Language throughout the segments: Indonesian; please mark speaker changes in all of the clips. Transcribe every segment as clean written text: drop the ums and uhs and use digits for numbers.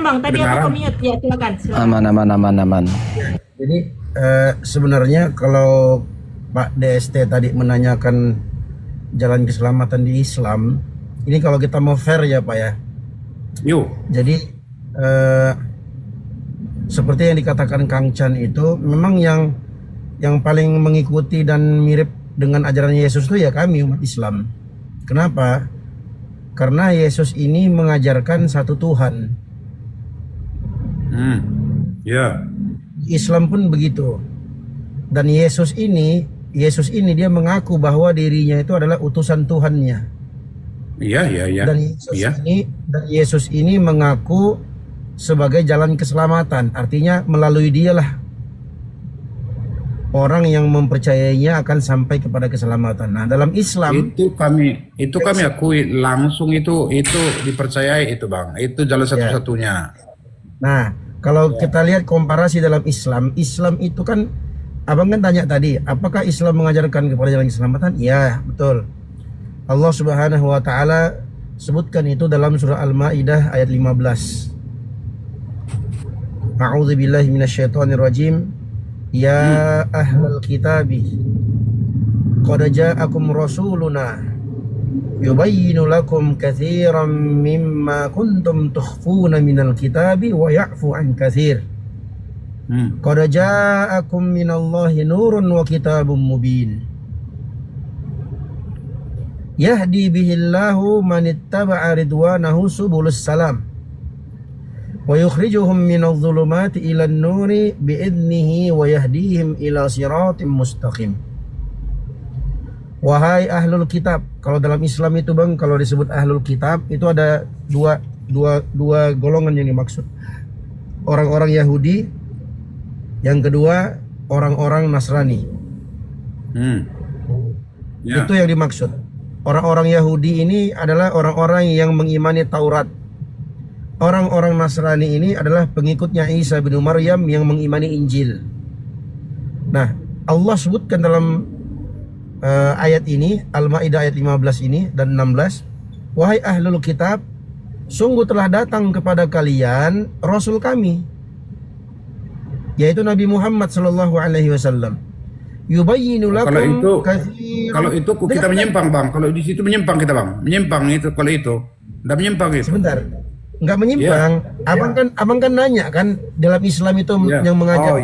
Speaker 1: Bang, tadi aku mute ya, silakan.
Speaker 2: Aman.
Speaker 3: Jadi sebenarnya kalau Pak DST tadi menanyakan jalan keselamatan di Islam, ini kalau kita mau fair ya Pak ya.
Speaker 4: Yuk.
Speaker 3: Jadi seperti yang dikatakan Kang Chan itu, memang yang paling mengikuti dan mirip dengan ajaran Yesus itu ya kami umat Islam. Kenapa? Karena Yesus ini mengajarkan satu Tuhan.
Speaker 4: Ya.
Speaker 3: Islam pun begitu. Dan Yesus ini dia mengaku bahwa dirinya itu adalah utusan Tuhannya.
Speaker 4: Iya.
Speaker 3: Dan Yesus ini mengaku sebagai jalan keselamatan. Artinya melalui dialah orang yang mempercayainya akan sampai kepada keselamatan. Nah, dalam Islam
Speaker 4: itu kami akui langsung, itu dipercayai itu Bang. Itu jalan satu-satunya.
Speaker 3: Nah, kalau kita lihat komparasi dalam Islam itu kan Abang kan tanya tadi, apakah Islam mengajarkan kepada jalan keselamatan? Iya, betul. Allah Subhanahu wa taala sebutkan itu dalam surah Al-Maidah ayat 15. A'udzubillahi minasyaitonirrajim. Ya ahlal kitabi qad ja'akum rasuluna yubayyinu lakum katsiran mimma kuntum tukhfuna minal kitabi wa ya'fu an katsir. Qad ja'akum minallahi nurun wa kitabun mubin. Yahdi bihillahu manittaba'a ridwanahu subulus salam wa yukhrijuhum minadh dhulumati ilan nuri bi'idnihi wa yahdihim ila siratim mustaqim. Wahai ahlul kitab, kalau dalam Islam itu Bang, kalau disebut ahlul kitab itu ada dua golongan yang dimaksud. Orang-orang Yahudi, yang kedua orang-orang Nasrani. Itu yang dimaksud. Orang-orang Yahudi ini adalah orang-orang yang mengimani Taurat. Orang-orang Nasrani ini adalah pengikutnya Isa bin Maryam yang mengimani Injil. Nah, Allah sebutkan dalam ayat ini, Al-Maidah ayat 15 ini dan 16, wahai ahlul kitab, sungguh telah datang kepada kalian Rasul kami, yaitu Nabi Muhammad sallallahu alaihi wasallam. Yubayyinu lakum
Speaker 4: kalau itu kita menyimpang Bang. Kalau di situ menyimpang kita Bang. Menyimpang itu kalau itu. Enggak menyimpang itu.
Speaker 3: Sebentar. Enggak menyimpang. Abang kan nanya kan dalam Islam itu yang mengajak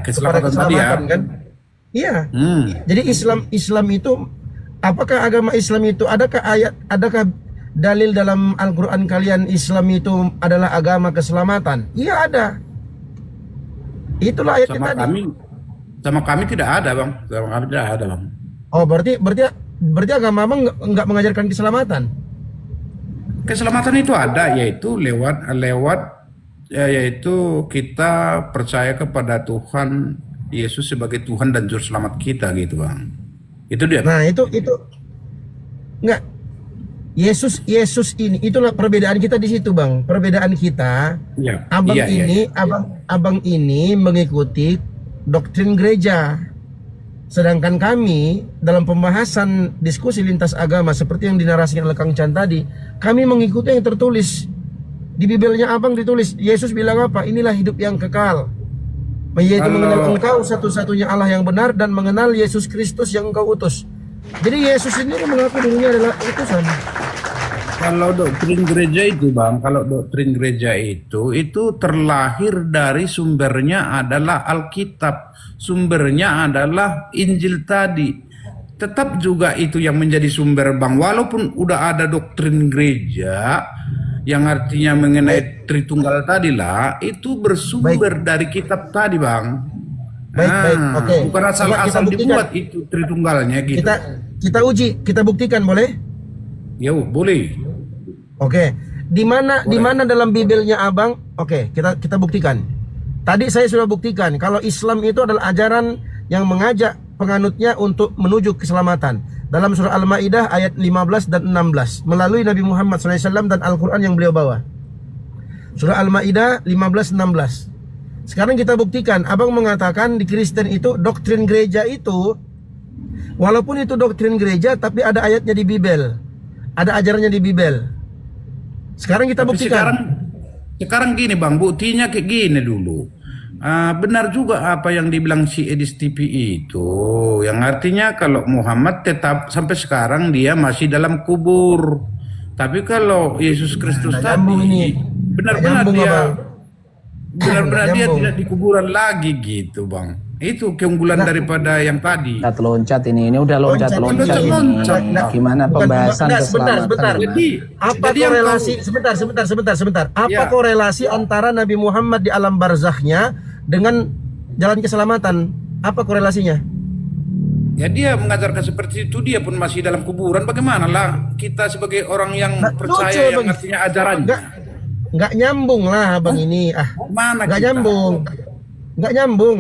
Speaker 3: kepada keselamatan kan? Iya. Jadi Islam itu, apakah agama Islam itu adakah dalil dalam Al-Qur'an kalian Islam itu adalah agama keselamatan? Iya ada. Itulah ayatnya tadi.
Speaker 4: Sama kami tidak ada Bang. Sama kami tidak ada Bang. Oh,
Speaker 3: berarti agama Abang enggak mengajarkan keselamatan.
Speaker 4: Keselamatan itu ada, yaitu yaitu kita percaya kepada Tuhan Yesus sebagai Tuhan dan Juru Selamat kita gitu Bang. Itu dia.
Speaker 3: Nah itu enggak. Yesus ini, itulah perbedaan kita di situ Bang. Perbedaan kita, abang ini mengikuti doktrin gereja. Sedangkan kami dalam pembahasan diskusi lintas agama seperti yang dinarasikan oleh Kang Chan tadi, kami mengikuti yang tertulis di Bibelnya. Abang ditulis, Yesus bilang apa? Inilah hidup yang kekal, yaitu mengenal engkau satu-satunya Allah yang benar dan mengenal Yesus Kristus yang engkau utus. Jadi Yesus sendiri mengaku dirinya adalah utusan.
Speaker 4: Kalau doktrin gereja itu Bang, itu terlahir dari sumbernya adalah Alkitab, sumbernya adalah Injil tadi. Tetap juga itu yang menjadi sumber Bang, walaupun udah ada doktrin gereja yang artinya mengenai Tritunggal tadi lah, itu bersumber dari kitab tadi Bang.
Speaker 3: Baik, oke.
Speaker 4: Bukan asal-asal dibuat itu Tritunggalnya gitu.
Speaker 3: Kita uji, kita buktikan, boleh?
Speaker 4: Ya, boleh.
Speaker 3: Oke. Di mana dalam Bibelnya Abang? Oke, kita buktikan. Tadi saya sudah buktikan kalau Islam itu adalah ajaran yang mengajak penganutnya untuk menuju keselamatan. Dalam surah Al-Maidah ayat 15 dan 16 melalui Nabi Muhammad SAW dan Al-Qur'an yang beliau bawa. Surah Al-Maidah 15-16. Sekarang kita buktikan. Abang mengatakan di Kristen itu doktrin gereja itu, walaupun itu doktrin gereja, tapi ada ayatnya di Bibel, ada ajarannya di Bibel. Sekarang kita buktikan.
Speaker 4: Sekarang gini Bang, buktinya kayak gini dulu. Benar juga apa yang dibilang si Edis TV itu, yang artinya kalau Muhammad tetap sampai sekarang dia masih dalam kubur. Tapi kalau Yesus Kristus
Speaker 3: Nggak nyambung
Speaker 4: tadi,
Speaker 3: ini.
Speaker 4: benar-benar
Speaker 3: Nggak nyambung,
Speaker 4: dia,
Speaker 3: Abang.
Speaker 4: benar-benar
Speaker 3: Nggak
Speaker 4: dia
Speaker 3: nyambung.
Speaker 4: tidak di kuburan lagi gitu Bang. Itu keunggulan daripada yang tadi.
Speaker 2: Loncat ini udah loncat-loncat ini.
Speaker 4: Loncat-loncat.
Speaker 2: Gimana
Speaker 3: Bukan,
Speaker 2: pembahasan
Speaker 3: enggak,
Speaker 2: keselamatan?
Speaker 3: sebentar.
Speaker 4: Jadi,
Speaker 3: Apa
Speaker 4: jadi yang
Speaker 3: korelasi?
Speaker 4: kau-
Speaker 3: Sebentar. Apa
Speaker 4: Ya.
Speaker 3: korelasi antara Nabi Muhammad di alam barzakhnya dengan jalan keselamatan? Apa korelasinya?
Speaker 4: Ya dia mengajarkan seperti itu, dia pun masih dalam kuburan. Bagaimana lah kita sebagai orang yang
Speaker 3: Nah,
Speaker 4: percaya
Speaker 3: lucu,
Speaker 4: yang
Speaker 3: Bang.
Speaker 4: artinya ajarannya.
Speaker 3: Nggak nyambung lah Abang ini.
Speaker 4: Mana
Speaker 3: Nggak
Speaker 4: kita?
Speaker 3: nyambung. Nggak nyambung.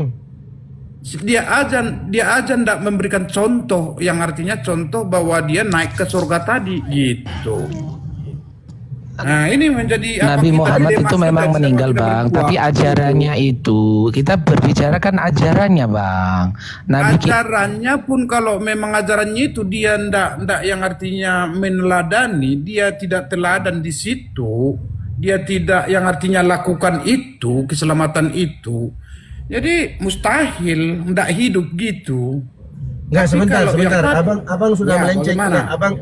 Speaker 4: Dia ajan tidak memberikan contoh yang artinya contoh bahwa dia naik ke surga tadi gitu. Nah ini menjadi apa
Speaker 2: Nabi
Speaker 4: kita
Speaker 2: Muhammad
Speaker 4: jadi
Speaker 2: itu
Speaker 4: maksud
Speaker 2: memang
Speaker 4: dan
Speaker 2: meninggal
Speaker 4: kita
Speaker 2: Bang,
Speaker 4: berbuat.
Speaker 2: tapi ajarannya itu kita berbicarakan ajarannya Bang. Nabi kita
Speaker 4: Ajarannya pun kalau memang ajarannya itu dia ndak yang artinya meneladani, dia tidak teladan di situ, dia tidak yang artinya lakukan itu, keselamatan itu. Jadi mustahil ndak hidup gitu.
Speaker 3: Nggak,
Speaker 4: Tapi
Speaker 3: sebentar.
Speaker 4: kalau yang tadi-
Speaker 3: Abang sudah
Speaker 4: Ya,
Speaker 3: melenceng.
Speaker 4: bagaimana?
Speaker 3: Nggak,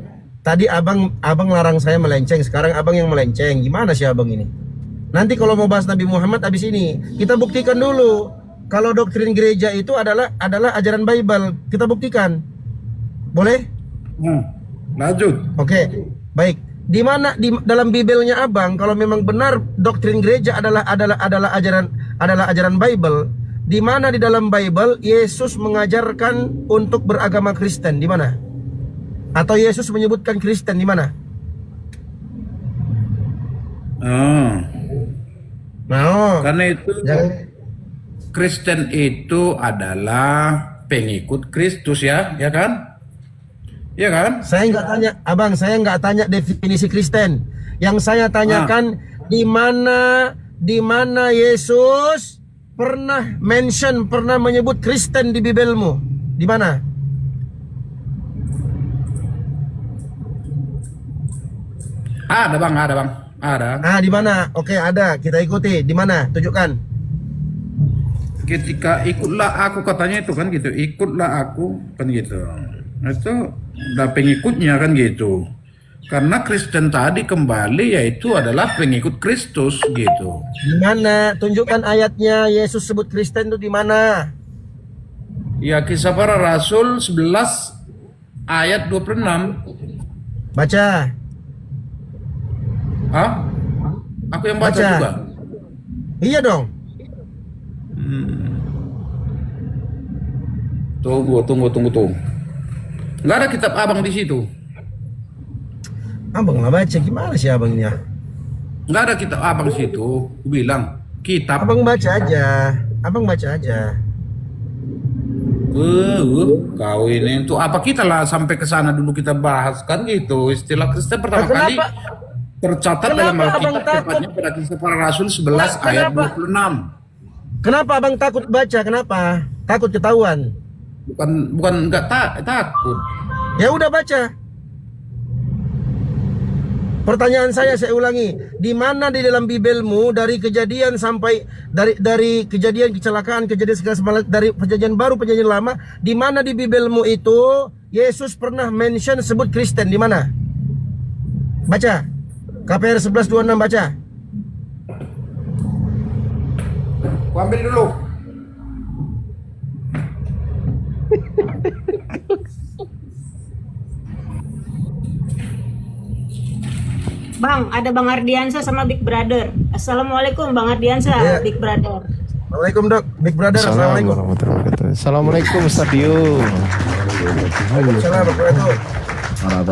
Speaker 3: tadi abang larang saya melenceng. Sekarang abang yang melenceng. Gimana sih abang ini? Nanti kalau mau bahas Nabi Muhammad habis ini, kita buktikan dulu kalau doktrin gereja itu adalah ajaran Bible. Kita buktikan. Boleh?
Speaker 4: Lanjut.
Speaker 3: Oke. Baik. Di mana di dalam Bibelnya abang kalau memang benar doktrin gereja adalah ajaran Bible, di mana di dalam Bible Yesus mengajarkan untuk beragama Kristen, di mana? Atau Yesus menyebutkan Kristen di mana? Nah,
Speaker 4: Karena itu
Speaker 3: jangan.
Speaker 4: Kristen itu adalah pengikut Kristus ya kan? Ya kan?
Speaker 3: Saya nggak tanya, abang. Saya nggak tanya definisi Kristen. Yang saya tanyakan di mana Yesus pernah menyebut Kristen di Bibelmu? Di mana?
Speaker 4: Ada bang. Ada.
Speaker 3: Di mana? Oke, ada. Kita ikuti. Di mana? Tunjukkan.
Speaker 4: Ketika ikutlah aku katanya itu kan gitu, ikutlah aku kan gitu. Itu udah pengikutnya kan gitu. Karena Kristen tadi kembali yaitu adalah pengikut Kristus gitu.
Speaker 3: Di mana? Tunjukkan ayatnya Yesus sebut Kristen itu di mana?
Speaker 4: Ya Kisah Para Rasul 11 ayat 26.
Speaker 3: Baca.
Speaker 4: Hah? Aku yang baca
Speaker 3: Baca.
Speaker 4: juga.
Speaker 3: Iya dong.
Speaker 4: Tunggu. Nggak ada kitab abang di situ.
Speaker 3: Abang nggak baca, gimana sih abang ini ya?
Speaker 4: Nggak ada kitab abang di situ. Aku bilang kitab.
Speaker 3: Abang baca aja.
Speaker 4: Kau ini untuk apa kita lah sampai ke sana dulu kita bahas kan gitu. Istilah Kristen pertama kali tercatat dalam
Speaker 3: Kenapa abang
Speaker 4: Alkitab
Speaker 3: takut?
Speaker 4: tepatnya pada Kisah Para Rasul 11 ayat 26.
Speaker 3: Kenapa abang takut baca? Kenapa? Takut ketahuan?
Speaker 4: Bukan nggak takut.
Speaker 3: Ya udah baca. Pertanyaan saya ulangi, di mana di dalam Bibelmu dari kejadian sampai dari kejadian kecelakaan, kejadian segala dari perjanjian baru, perjanjian lama, di mana di Bibelmu itu Yesus pernah mention sebut Kristen di mana? Baca. KPR 11:26 baca.
Speaker 4: Aku ambil dulu.
Speaker 1: Bang, ada Bang Ardiansa sama Big Brother. Assalamualaikum Bang Ardiansa,
Speaker 3: Iya.
Speaker 1: Big Brother.
Speaker 3: Assalamualaikum dok, Big Brother. Assalamualaikum.
Speaker 2: Assalamualaikum Ustaz Dio.
Speaker 3: Assalamualaikum.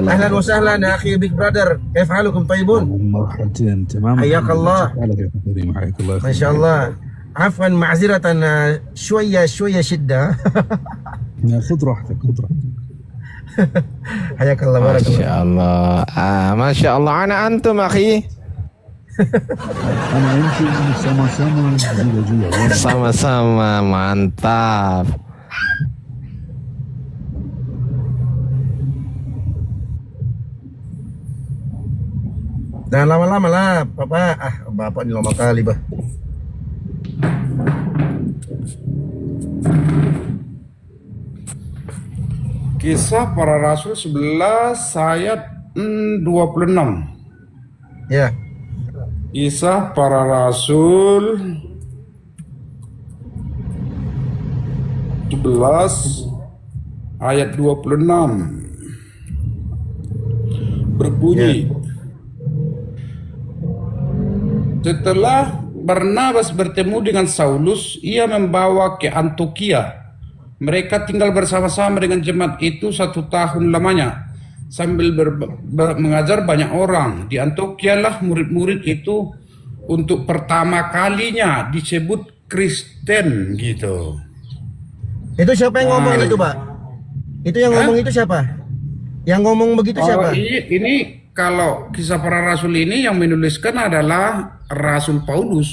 Speaker 3: Ahlan wa sahlan ya akhi Big Brother. Kayf halukum tayyibun?
Speaker 5: مرحبتين تمام
Speaker 3: حياك الله.
Speaker 5: حالك يا كريم حياك الله
Speaker 3: ما شاء الله. عفوا معذرة شوية شدة.
Speaker 5: خذ راحتك
Speaker 3: حياك الله بارك الله.
Speaker 2: Masya Allah. Masya Allah. Ana antum akhi.
Speaker 5: انا انت sama-sama juga
Speaker 2: Sama-sama mantap.
Speaker 3: Jangan lama-lama lah, Bapak. Bapak ini lama kali, bah.
Speaker 4: Kisah Para Rasul 11 ayat 26.
Speaker 3: Ya.
Speaker 4: Kisah Para Rasul 11 ayat 26 berbunyi, setelah Barnabas bertemu dengan Saulus, ia membawa ke Antiokhia. Mereka tinggal bersama-sama dengan jemaat itu 1 tahun lamanya, sambil mengajar banyak orang. Di Antiokhia lah murid-murid itu untuk pertama kalinya disebut Kristen gitu.
Speaker 3: Itu siapa yang ngomong itu, Pak? Itu yang ngomong itu siapa? Yang ngomong begitu siapa?
Speaker 4: Ini kalau Kisah Para Rasul ini yang menuliskan adalah Rasul Paulus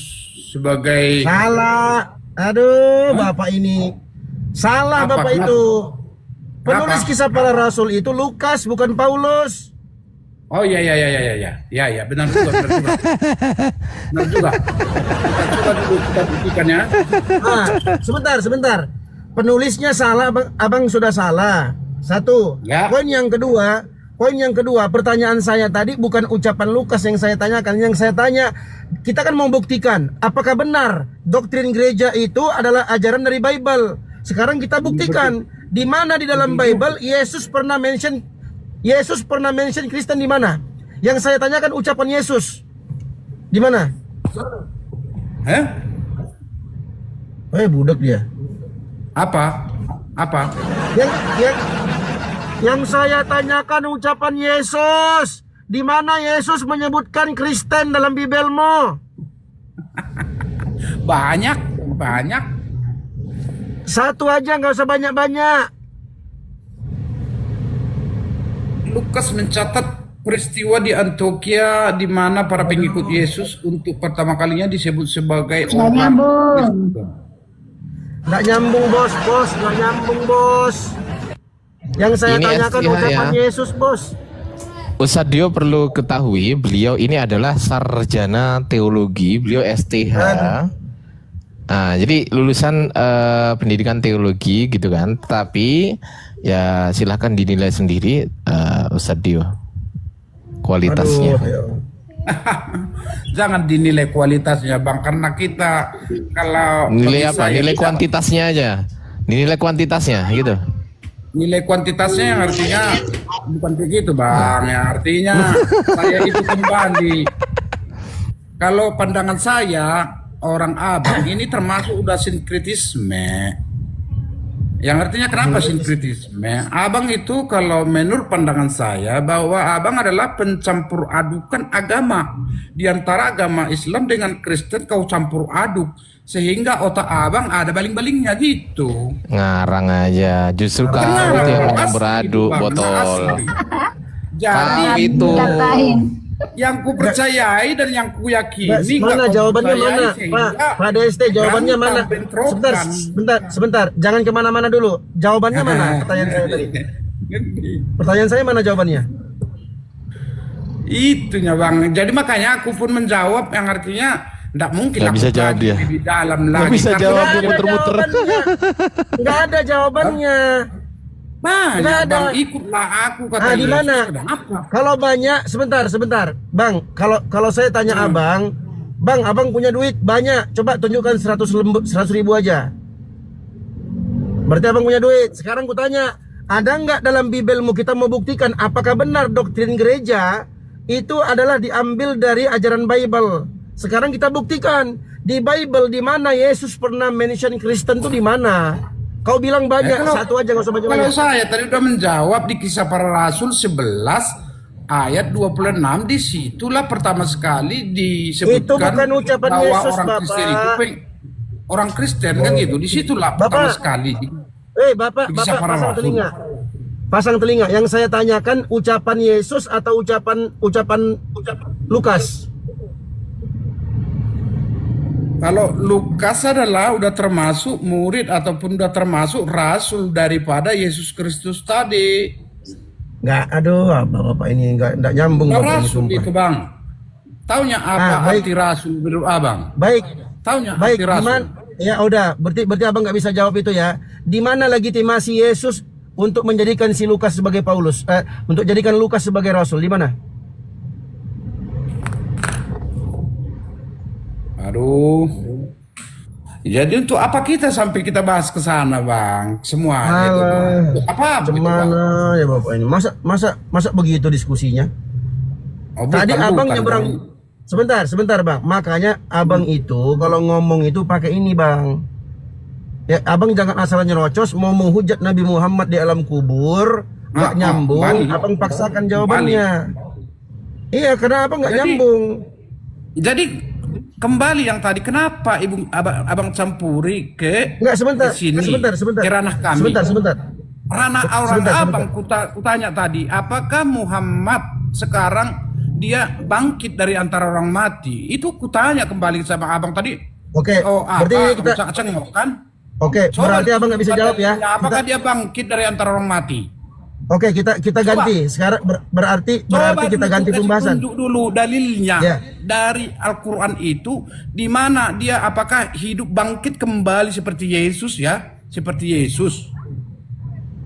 Speaker 4: sebagai...
Speaker 3: Salah. Aduh, Bapak ini. Salah,
Speaker 4: Apa,
Speaker 3: Bapak
Speaker 4: kenapa?
Speaker 3: itu. Penulis
Speaker 4: Kenapa?
Speaker 3: Kisah Para Rasul itu Lukas, bukan Paulus.
Speaker 4: Oh ya, benar juga. Benar juga. Kita coba dulu kita buktikan ya.
Speaker 3: Sebentar. Penulisnya salah, abang sudah salah. Satu.
Speaker 4: Ya.
Speaker 3: Poin yang kedua, pertanyaan saya tadi bukan ucapan Lukas yang saya tanyakan. Yang saya tanya, kita kan mau buktikan apakah benar doktrin gereja itu adalah ajaran dari Bible. Sekarang kita buktikan di mana di dalam Bible Yesus pernah mention Kristen di mana? Yang saya tanyakan ucapan Yesus di mana? Budak dia.
Speaker 4: Apa?
Speaker 3: Yang saya tanyakan ucapan Yesus. Di mana Yesus menyebutkan Kristen dalam Bibelmu?
Speaker 4: Banyak.
Speaker 3: Satu aja, nggak usah banyak-banyak.
Speaker 4: Lukas mencatat peristiwa di Antiokhia di mana para pengikut Yesus untuk pertama kalinya disebut sebagai orang Kristen.
Speaker 3: Nggak nyambung, bos. Nggak nyambung, bos. Yang saya
Speaker 2: Ini
Speaker 3: tanyakan
Speaker 2: STH
Speaker 3: ucapan
Speaker 2: ya.
Speaker 3: Yesus, bos.
Speaker 2: Ustadz Dio perlu ketahui, beliau ini adalah sarjana teologi, beliau STH. Jadi lulusan pendidikan teologi gitu kan. Tapi ya silahkan dinilai sendiri Ustadz Dio kualitasnya.
Speaker 3: Aduh, ya.
Speaker 4: Jangan dinilai kualitasnya, Bang, karena kita kalau
Speaker 2: Nilai
Speaker 4: bagi
Speaker 2: apa?
Speaker 4: saya
Speaker 2: Nilai
Speaker 4: kita-
Speaker 2: kuantitasnya aja. Nilai kuantitasnya gitu.
Speaker 4: Nilai kuantitasnya yang artinya bukan begitu, Bang. Yang artinya saya itu kembali. Kalau pandangan saya, orang abang ini termasuk udah sinkretisme. Yang artinya kenapa sinkretisme? Abang itu kalau menurut pandangan saya bahwa abang adalah pencampur adukan agama. Di antara agama Islam dengan Kristen kau campur aduk. Sehingga otak abang ada baling-balingnya gitu.
Speaker 2: Ngarang aja. Justru kau itu yang mau beraduk botol.
Speaker 4: Jadi
Speaker 2: Itu.
Speaker 4: yang ku percayai dan yang ku yakini
Speaker 3: Mana
Speaker 4: nggak kau
Speaker 3: jawabannya
Speaker 4: percayai
Speaker 3: mana?
Speaker 4: sehingga
Speaker 3: Pak DST jawabannya mana?
Speaker 4: berantem, bentrokan.
Speaker 3: Sebentar. Jangan kemana-mana dulu. Jawabannya mana? Pertanyaan saya tadi. Pertanyaan saya mana jawabannya?
Speaker 4: Itunya, Bang. Jadi makanya aku pun menjawab yang artinya tidak mungkin
Speaker 2: Nggak
Speaker 4: aku
Speaker 2: bisa jawab
Speaker 4: kaji
Speaker 2: dia.
Speaker 4: lebih dalam
Speaker 2: Nggak
Speaker 4: lagi.
Speaker 2: bisa
Speaker 4: Karena
Speaker 2: jawab dia
Speaker 3: Nggak ada
Speaker 2: muter-muter.
Speaker 3: jawabannya. Nggak ada jawabannya.
Speaker 4: banyak,
Speaker 3: Nggak ada.
Speaker 4: Bang. Ikutlah aku kata
Speaker 3: Di
Speaker 4: Yesus.
Speaker 3: mana?
Speaker 4: Kenapa?
Speaker 3: Kalau banyak, sebentar, Bang. Kalau saya tanya abang, abang punya duit banyak. Coba tunjukkan 100 ribu aja. Berarti abang punya duit. Sekarang ku tanya, ada nggak dalam Bibelmu kita mau buktikan apakah benar doktrin gereja itu adalah diambil dari ajaran Bible? Sekarang kita buktikan di Bible di mana Yesus pernah mention Kristen itu di mana? Kau bilang banyak, satu aja nggak usah
Speaker 4: Kalau
Speaker 3: banyak-banyak.
Speaker 4: saya tadi udah menjawab di Kisah Para Rasul 11 ayat 26, disitulah pertama sekali disebutkan
Speaker 3: Itu bukan ucapan
Speaker 4: bahwa
Speaker 3: Yesus,
Speaker 4: orang
Speaker 3: Bapak.
Speaker 4: Kristen itu orang Kristen kan gitu. Disitulah pertama
Speaker 3: Bapak.
Speaker 4: sekali.
Speaker 3: Bapak
Speaker 4: Kisah Para
Speaker 3: pasang
Speaker 4: Rasul.
Speaker 3: telinga. Pasang telinga. Yang saya tanyakan ucapan Yesus atau ucapan Lukas?
Speaker 4: Kalau Lukas adalah udah termasuk murid ataupun udah termasuk rasul daripada Yesus Kristus tadi.
Speaker 3: Bapak ini nggak nyambung
Speaker 4: Udah
Speaker 3: Bapak ini
Speaker 4: rasul
Speaker 3: sumpah.
Speaker 4: itu, Bang. Taunya apa
Speaker 3: baik.
Speaker 4: arti rasul menurut abang?
Speaker 3: Baik.
Speaker 4: Taunya
Speaker 3: Baik,
Speaker 4: arti rasul.
Speaker 3: ya udah, berarti abang nggak bisa jawab itu ya. Di mana legitimasi Yesus untuk menjadikan si Lukas sebagai Paulus, untuk jadikan Lukas sebagai rasul? Di mana?
Speaker 4: Aduh. Jadi untuk apa kita sampai kita bahas ke sana, Bang? Semua gitu, Bang.
Speaker 3: Alah,
Speaker 4: Untuk apa begitu, Bang?
Speaker 3: Gimana ya Bapak ini? Masa begitu diskusinya?
Speaker 4: Oh,
Speaker 3: Tadi
Speaker 4: bukan,
Speaker 3: abang
Speaker 4: bukan,
Speaker 3: nyebrang. Sebentar Bang. Makanya abang itu kalau ngomong itu pakai ini Bang. Ya abang jangan asal nyerocos mau menghujat Nabi Muhammad di alam kubur, nggak nyambung.
Speaker 4: balik.
Speaker 3: Abang paksakan jawabannya. Iya, karena abang nggak nyambung.
Speaker 4: Jadi kembali yang tadi, kenapa abang campuri ke
Speaker 3: Nggak, sebentar.
Speaker 4: ke sini,
Speaker 3: Sebentar.
Speaker 4: ke ranah kami?
Speaker 3: Sebentar.
Speaker 4: Ranah orang
Speaker 3: Sebentar.
Speaker 4: abang, kutanya tadi, apakah Muhammad sekarang dia bangkit dari antara orang mati? Itu kutanya kembali sama abang tadi.
Speaker 3: Oke,
Speaker 4: Oh,
Speaker 3: berarti kita.
Speaker 4: cengok kan?
Speaker 3: Oke,
Speaker 4: Coba
Speaker 3: berarti abang nggak bisa jawab ya.
Speaker 4: Apakah dia bangkit dari antara orang mati?
Speaker 3: Oke, kita ganti. Sekarang berarti kita ganti pembahasan.
Speaker 4: Tunjuk dulu dalilnya
Speaker 3: Ya.
Speaker 4: dari Al-Quran itu, di mana dia apakah hidup bangkit kembali seperti Yesus ya, seperti Yesus.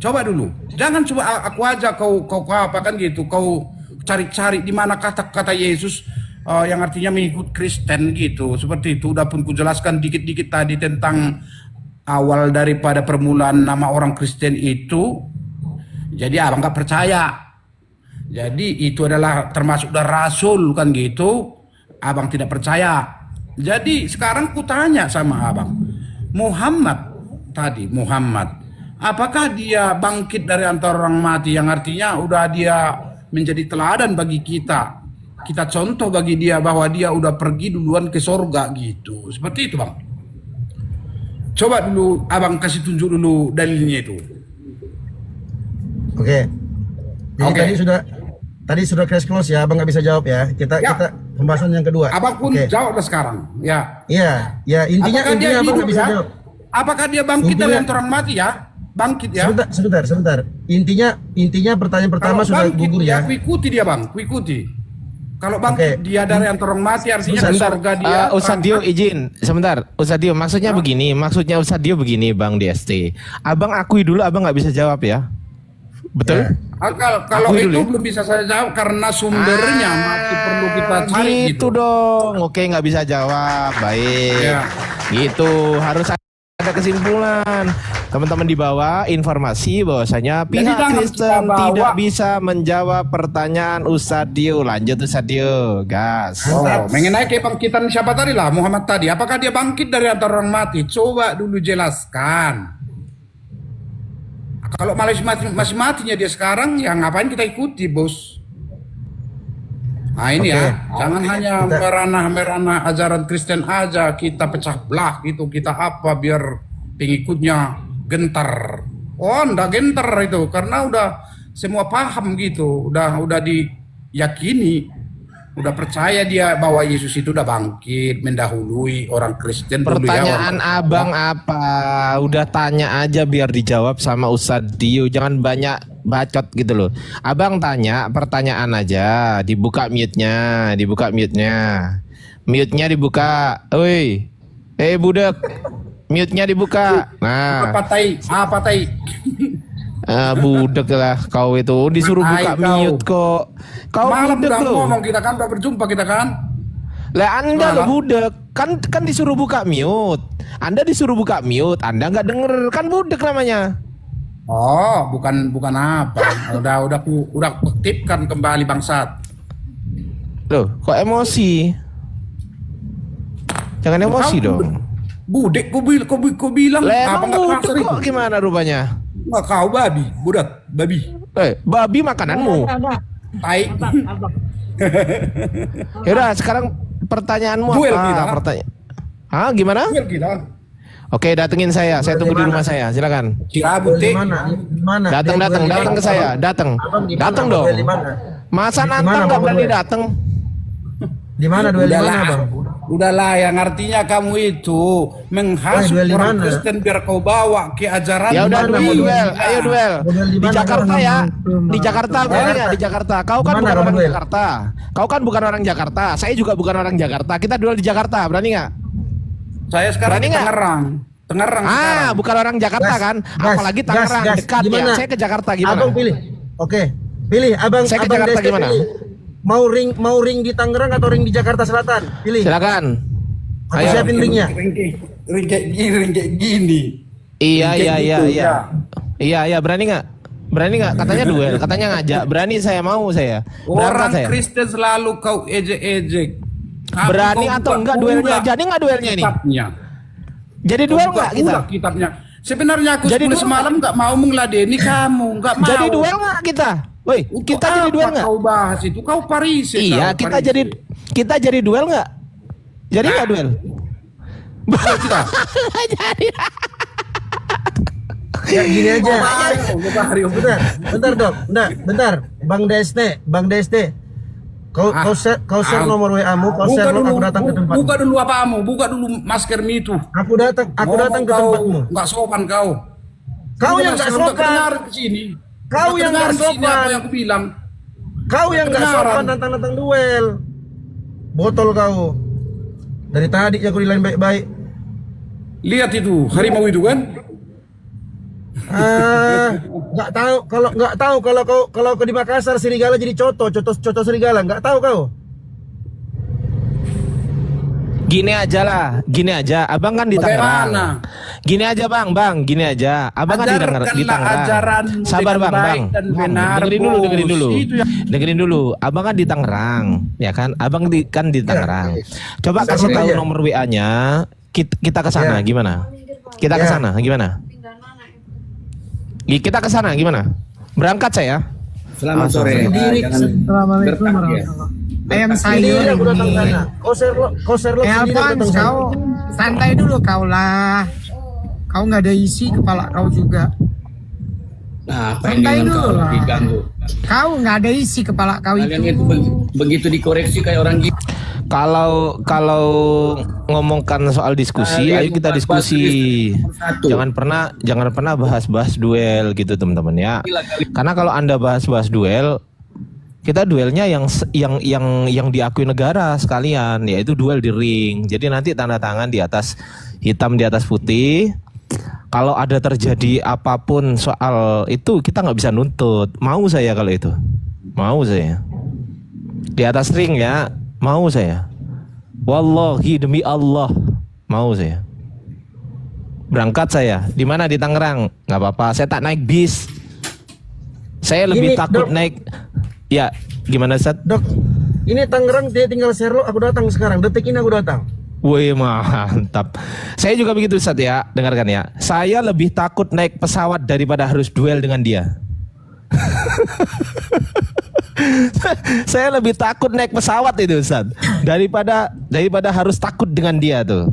Speaker 4: Coba dulu, jangan coba aku aja kau apa kan gitu, kau cari-cari di mana kata-kata Yesus yang artinya mengikut Kristen gitu, seperti itu. Udah pun kujelaskan dikit-dikit tadi tentang awal daripada permulaan nama orang Kristen itu. Jadi abang nggak percaya. Jadi itu adalah termasuk dari rasul kan gitu. Abang tidak percaya. Jadi sekarang kutanya sama abang, Muhammad tadi, apakah dia bangkit dari antara orang mati, yang artinya udah dia menjadi teladan bagi kita. Kita contoh bagi dia bahwa dia udah pergi duluan ke sorga gitu. Seperti itu, Bang. Coba dulu abang kasih tunjuk dulu dalilnya itu.
Speaker 3: Oke. Jadi
Speaker 4: Oke.
Speaker 3: tadi sudah crash close ya, abang nggak bisa jawab ya. Kita pembahasan yang kedua.
Speaker 4: Abang pun
Speaker 3: Oke.
Speaker 4: jawab sekarang. Ya.
Speaker 3: Iya, intinya
Speaker 4: Apakah dia
Speaker 3: abang
Speaker 4: hidup
Speaker 3: nggak bisa
Speaker 4: ya?
Speaker 3: jawab.
Speaker 4: Apakah dia bangkit dari
Speaker 3: Intinya-
Speaker 4: antara orang mati ya? Bangkit ya?
Speaker 3: Sebentar. Intinya pertanyaan pertama
Speaker 4: Kalau
Speaker 3: sudah
Speaker 4: bangkit
Speaker 3: gugur
Speaker 4: ya,
Speaker 3: ya.
Speaker 4: kuikuti dia, Bang. Kuikuti. Kalau bangkit
Speaker 3: Oke.
Speaker 4: dia dari antara orang mati, artinya ke
Speaker 3: Sebentar.
Speaker 4: surga dia.
Speaker 2: Ustadz Dio izin sebentar. Ustadz Dio maksudnya Ustadz Dio begini Bang DST. Abang akui dulu abang nggak bisa jawab ya. Betul?
Speaker 3: Ya.
Speaker 4: Kalau
Speaker 2: Akui
Speaker 4: itu
Speaker 2: dulu.
Speaker 4: belum bisa saya jawab karena sumbernya masih perlu kita cari
Speaker 2: gitu
Speaker 4: gitu.
Speaker 2: dong. Oke, nggak bisa jawab. Baik.
Speaker 4: Ya.
Speaker 2: Gitu, harus ada kesimpulan. Teman-teman di bawah informasi bahwasanya
Speaker 4: Jadi
Speaker 2: pihak
Speaker 4: jangan
Speaker 2: Kristen
Speaker 4: kita bawa-
Speaker 2: tidak bisa menjawab pertanyaan Ustadz Dio. Lanjut Ustadz Dio. Gas.
Speaker 4: Oh, mengenai kebangkitan siapa tadi lah, Muhammad tadi. Apakah dia bangkit dari antara orang mati? Coba dulu jelaskan. Kalau masih matinya dia sekarang, ya ngapain kita ikuti, Bos? Nah ini
Speaker 3: Oke.
Speaker 4: ya, jangan hanya meranah ajaran Kristen aja, kita pecah belah gitu, kita apa biar pengikutnya gentar. Oh, enggak gentar itu, karena udah semua paham gitu, udah diyakini, udah percaya dia bahwa Yesus itu udah bangkit, mendahului orang Kristen dulu ya.
Speaker 2: Pertanyaan abang apa? Udah tanya aja biar dijawab sama Ustadz Dio. Jangan banyak bacot gitu loh. Abang tanya pertanyaan aja. Dibuka mute-nya. Mute-nya dibuka. Oi. Budak. Mute-nya dibuka. Nah.
Speaker 4: Apa tai?
Speaker 2: Budak lah kau itu. Disuruh buka
Speaker 4: Kau.
Speaker 2: mute kok. Kau
Speaker 4: Malam
Speaker 2: budak
Speaker 4: udah
Speaker 2: loh.
Speaker 4: ngomong kita kan, udah berjumpa kita kan.
Speaker 2: Lah Anda lo
Speaker 4: Malah.
Speaker 2: budak. Kan disuruh buka mute. Anda disuruh buka mute. Anda nggak denger. Kan budak namanya.
Speaker 4: Oh, bukan apa. Udah kutipkan kembali bangsat.
Speaker 2: Loh, kok emosi? Jangan emosi
Speaker 4: Kamu
Speaker 2: dong.
Speaker 4: Budek, kau bilang
Speaker 2: Lah
Speaker 4: apa
Speaker 2: emang
Speaker 4: nggak
Speaker 2: budak
Speaker 4: kasar itu?
Speaker 2: kok gimana rupanya?
Speaker 4: Nggak, kau babi, budak, babi.
Speaker 2: Babi makananmu.
Speaker 1: Ada.
Speaker 4: Tai.
Speaker 1: Abang.
Speaker 2: Yaudah, sekarang pertanyaanmu
Speaker 4: Duel
Speaker 2: apa?
Speaker 4: kita.
Speaker 2: Hah, gimana?
Speaker 4: Duel kita.
Speaker 2: Oke, datengin saya. Saya tunggu di rumah saya. Silakan.
Speaker 4: Cirabut,
Speaker 3: Di
Speaker 4: teh.
Speaker 3: mana?
Speaker 2: Datang ke saya. Datang dong.
Speaker 3: Di mana?
Speaker 2: Masa
Speaker 3: Di
Speaker 2: nantang
Speaker 3: mana,
Speaker 2: nggak
Speaker 3: Bang,
Speaker 2: berani
Speaker 3: duel?
Speaker 2: datang?
Speaker 3: Di mana duel di mana,
Speaker 4: Udahlah.
Speaker 3: Bang?
Speaker 4: Udahlah, yang artinya kamu itu menghasut
Speaker 3: duel di
Speaker 4: orang
Speaker 3: mana?
Speaker 4: Kristen biar kau bawa ke ajaran.
Speaker 2: Ya udah
Speaker 3: Mana mau
Speaker 2: duel, ayo duel.
Speaker 3: Duel di
Speaker 2: Di
Speaker 3: mana,
Speaker 2: Jakarta
Speaker 3: Bang?
Speaker 2: ya. Di Jakarta berani nggak? Di Jakarta. Kau kan
Speaker 3: Mana
Speaker 2: bukan
Speaker 3: kamu
Speaker 2: orang
Speaker 3: duel?
Speaker 2: Jakarta. Kau kan bukan orang Jakarta. Saya juga bukan orang Jakarta. Kita duel di Jakarta, berani nggak?
Speaker 4: Saya sekarang
Speaker 2: Berani
Speaker 4: di
Speaker 2: nggak?
Speaker 4: Tangerang. Tangerang
Speaker 2: Ah,
Speaker 4: sekarang.
Speaker 2: bukan orang Jakarta
Speaker 3: Gas,
Speaker 2: kan?
Speaker 3: gas,
Speaker 2: Apalagi
Speaker 3: gas,
Speaker 2: Tangerang
Speaker 3: gas.
Speaker 2: dekat
Speaker 3: Gimana?
Speaker 2: ya. Saya ke Jakarta gimana?
Speaker 3: Abang pilih. Oke. Pilih abang.
Speaker 2: Saya ke
Speaker 3: abang
Speaker 2: Jakarta
Speaker 3: Deste
Speaker 2: gimana?
Speaker 3: pilih. Mau ring di Tangerang atau ring di Jakarta Selatan? Pilih.
Speaker 2: Silakan.
Speaker 3: Aku
Speaker 2: Ayo.
Speaker 3: siapin ringnya.
Speaker 4: Ring kayak gini.
Speaker 2: Iya,
Speaker 4: Kayak
Speaker 2: iya, iya,
Speaker 4: gitu,
Speaker 2: iya.
Speaker 4: ya.
Speaker 2: Iya, iya, berani nggak? Berani nggak? Katanya duel, katanya ngajak. Berani saya, mau saya. Berangkat
Speaker 4: Orang
Speaker 2: saya.
Speaker 4: Kristen selalu kau ejek-ejek. Kamu
Speaker 2: Berani
Speaker 4: kau
Speaker 2: atau
Speaker 4: buka
Speaker 2: enggak duelnya?
Speaker 4: pula
Speaker 2: Jadi nggak duelnya ini?
Speaker 4: kitabnya.
Speaker 2: Jadi
Speaker 4: Kau
Speaker 2: duel
Speaker 4: buka
Speaker 2: nggak kita?
Speaker 4: pula kitabnya. Sebenarnya aku
Speaker 2: Jadi
Speaker 4: 10
Speaker 2: duel
Speaker 4: semalam nggak mau mengeladeni kamu, nggak mau.
Speaker 2: Jadi duel nggak kita? Woi,
Speaker 4: Untuk
Speaker 2: kita jadi
Speaker 4: apa
Speaker 2: duel nggak?
Speaker 4: Kau bahas itu, kau Paris.
Speaker 2: Iya, kita jadi duel nggak? Jadi nggak duel?
Speaker 4: kita.
Speaker 2: Jadi.
Speaker 3: Ya gini aja.
Speaker 4: Mario.
Speaker 3: Bentar dok. Bentar. Bang Deste. Kau share nomor WA-mu, kau share log, aku datang ke tempatmu.
Speaker 4: Buka dulu apamu, buka dulu maskermu itu.
Speaker 3: Aku datang ke tempatmu.
Speaker 4: Enggak sopan kau.
Speaker 3: Kau yang
Speaker 4: Enggak
Speaker 3: nggak sopan.
Speaker 4: kedengaran ke sini.
Speaker 3: Kau yang nggak
Speaker 4: kedengaran ke sini
Speaker 3: sopan.
Speaker 4: Apa yang aku bilang?
Speaker 3: Kau yang nggak
Speaker 4: Kebenaran.
Speaker 3: sopan tantang duel. Botol kau. Dari tadi aku dilain baik-baik.
Speaker 4: Lihat itu, harimau itu kan?
Speaker 3: Nggak tahu kalau kau di Makassar serigala jadi coto serigala, nggak tahu kau.
Speaker 2: Gini aja, abang kan di Tangerang.
Speaker 4: Bagaimana?
Speaker 2: Gini aja bang, gini aja, abang kan di Tangerang.
Speaker 4: Ajarkanlah ajaranmu
Speaker 2: Sabar
Speaker 4: dengan
Speaker 2: bang,
Speaker 4: baik dan benar,
Speaker 2: dengerin dulu. Abang kan di Tangerang, ya kan? Abang kan di Tangerang. Coba
Speaker 3: Bisa
Speaker 2: kasih
Speaker 3: dulu
Speaker 2: tahu
Speaker 3: aja.
Speaker 2: nomor WA-nya. Kita ke sana,
Speaker 3: Ya.
Speaker 2: gimana? Kita ke
Speaker 3: Ya.
Speaker 2: sana, gimana? Kita ke sana, gimana? Berangkat saya.
Speaker 6: Selamat sore.
Speaker 3: Sendiri.
Speaker 6: Assalamualaikum
Speaker 7: Ayam
Speaker 3: Sendiri
Speaker 7: sayur
Speaker 3: aku datang
Speaker 7: ini.
Speaker 3: sana. Kau share log sendiri
Speaker 7: Apaan
Speaker 3: datang sana.
Speaker 7: kau? Santai dulu kau lah. Kau nggak ada isi kepala kau juga.
Speaker 6: Nah, apa yang
Speaker 7: Santai
Speaker 6: dengan
Speaker 7: dulu
Speaker 6: kau
Speaker 7: lah.
Speaker 6: diganggu?
Speaker 7: Kau nggak ada isi kepala kau
Speaker 6: Kalian
Speaker 7: itu.
Speaker 6: itu begitu dikoreksi kayak orang gila.
Speaker 2: Kalau ngomongkan soal diskusi, ayo kita diskusi. Jangan pernah bahas-bahas duel gitu teman-teman ya. Karena kalau Anda bahas-bahas duel, kita duelnya yang diakui negara sekalian, yaitu duel di ring. Jadi nanti tanda tangan di atas hitam di atas putih. Kalau ada terjadi apapun soal itu, kita nggak bisa nuntut. Mau saya kalau itu, mau saya di atas ring ya. Mau saya. Wallahi demi Allah. Mau saya. Berangkat saya. Di mana? Di Tangerang. Nggak apa-apa. Saya tak naik bis. Saya lebih
Speaker 3: Ini,
Speaker 2: takut
Speaker 3: Dok.
Speaker 2: naik. Ya, gimana Ustaz?
Speaker 3: Dok, ini Tangerang dia tinggal share log, aku datang sekarang. Detik ini aku datang.
Speaker 2: Wih mantap. Saya juga begitu Ustaz ya. Dengarkan ya. Saya lebih takut naik pesawat daripada harus duel dengan dia. Saya lebih takut naik pesawat itu Ustaz daripada harus takut dengan dia tuh.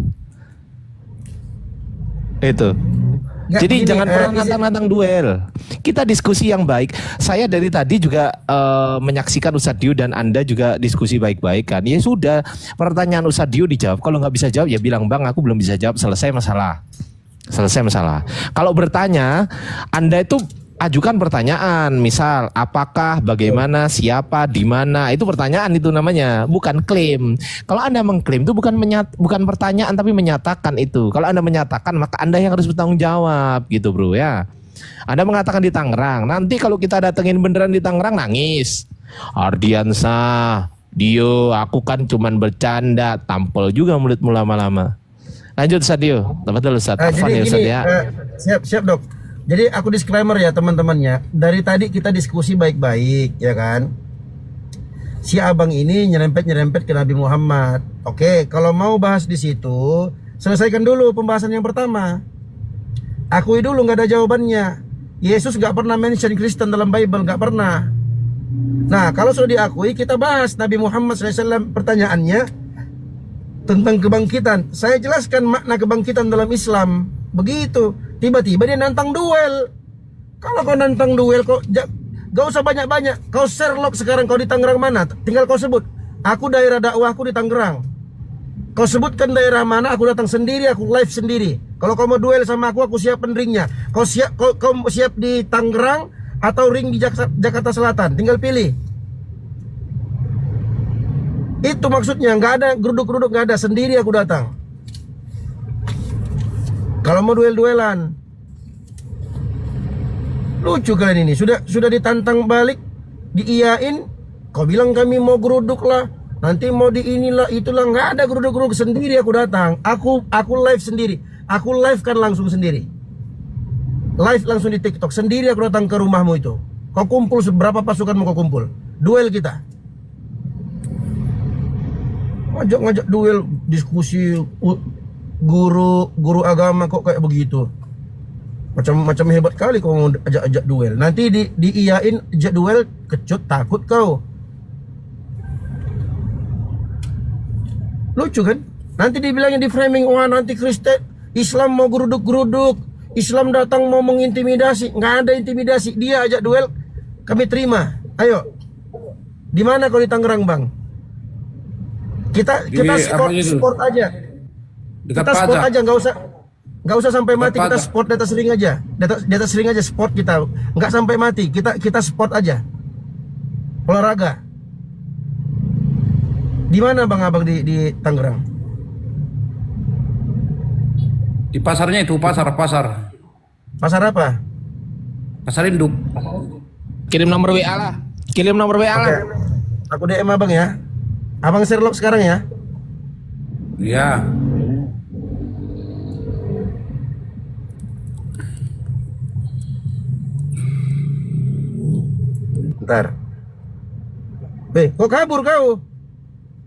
Speaker 2: Itu.
Speaker 3: Nggak,
Speaker 2: Jadi
Speaker 3: gini,
Speaker 2: jangan pernah nantang-nantang duel. Kita diskusi yang baik. Saya dari tadi juga menyaksikan Ustadz Dio dan Anda juga diskusi baik-baik kan. Ya sudah, pertanyaan Ustadz Dio dijawab. Kalau nggak bisa jawab ya bilang bang, aku belum bisa jawab. Selesai masalah. Kalau bertanya, Anda itu ajukan pertanyaan, misal apakah, bagaimana, siapa, di mana, itu pertanyaan itu namanya, bukan klaim. Kalau Anda mengklaim itu bukan pertanyaan tapi menyatakan itu. Kalau Anda menyatakan maka Anda yang harus bertanggung jawab gitu bro ya. Anda mengatakan di Tangerang, nanti kalau kita datengin beneran di Tangerang nangis. Ardiansa, Dio, aku kan cuman bercanda, tampol juga mulutmu lama-lama. Lanjut Ustaz Dio, betul Ustaz. Afwan ya Ustaz ya.
Speaker 3: Siap dok. Jadi aku disclaimer ya teman-temannya. Dari tadi kita diskusi baik-baik ya kan. Si abang ini nyerempet ke Nabi Muhammad. Oke, kalau mau bahas di situ, selesaikan dulu pembahasan yang pertama. Akui dulu nggak ada jawabannya. Yesus nggak pernah mention Kristen dalam Bible, nggak pernah. Nah, kalau sudah diakui, kita bahas Nabi Muhammad SAW pertanyaannya tentang kebangkitan. Saya jelaskan makna kebangkitan dalam Islam. Begitu. Tiba-tiba dia nantang duel. Kalau kau nantang duel, kau gak usah banyak-banyak. Kau share log sekarang, kau di Tangerang mana? Tinggal kau sebut. Aku daerah dakwahku di Tangerang. Kau sebutkan daerah mana, aku datang sendiri, aku live sendiri. Kalau kau mau duel sama aku siapkan ringnya. Kau siap di Tangerang atau ring di Jakarta Selatan, tinggal pilih. Itu maksudnya, nggak ada geruduk-geruduk, nggak ada, sendiri aku datang. Kalau mau duel-duelan, lucu kalian ini. Sudah ditantang balik, diiyain. Kau bilang kami mau geruduk lah, nanti mau di inilah itulah, nggak ada geruduk-geruduk, sendiri aku datang. Aku live sendiri. Aku live kan langsung sendiri. Live langsung di TikTok sendiri, aku datang ke rumahmu itu. Kau kumpul seberapa pasukan mau kau kumpul? Duel kita. Ngajak duel, diskusi guru agama kok kayak begitu. Macam hebat kali kau mau ajak duel. Nanti diiyain ajak duel, kecut, takut kau. Lucu kan? Nanti dibilangin di framing, wah nanti Kristen Islam mau geruduk-geruduk, Islam datang mau mengintimidasi. Nggak ada intimidasi, dia ajak duel, kami terima. Ayo, di mana kau di Tangerang, Bang? Kita sport aja. Kita sport aja, nggak usah sampai mati. Kita sport di atas ring aja, di atas ring aja sport kita, nggak sampai mati. Kita sport aja, olahraga. Di mana Bang Abang di Tangerang?
Speaker 4: Di pasarnya itu, pasar.
Speaker 3: Pasar apa?
Speaker 4: Pasar induk.
Speaker 2: Kirim nomor WA lah.
Speaker 3: Oke. Aku DM Abang ya. Abang Sherlock sekarang ya.
Speaker 4: Ya.
Speaker 3: Bentar. Kok kabur kau?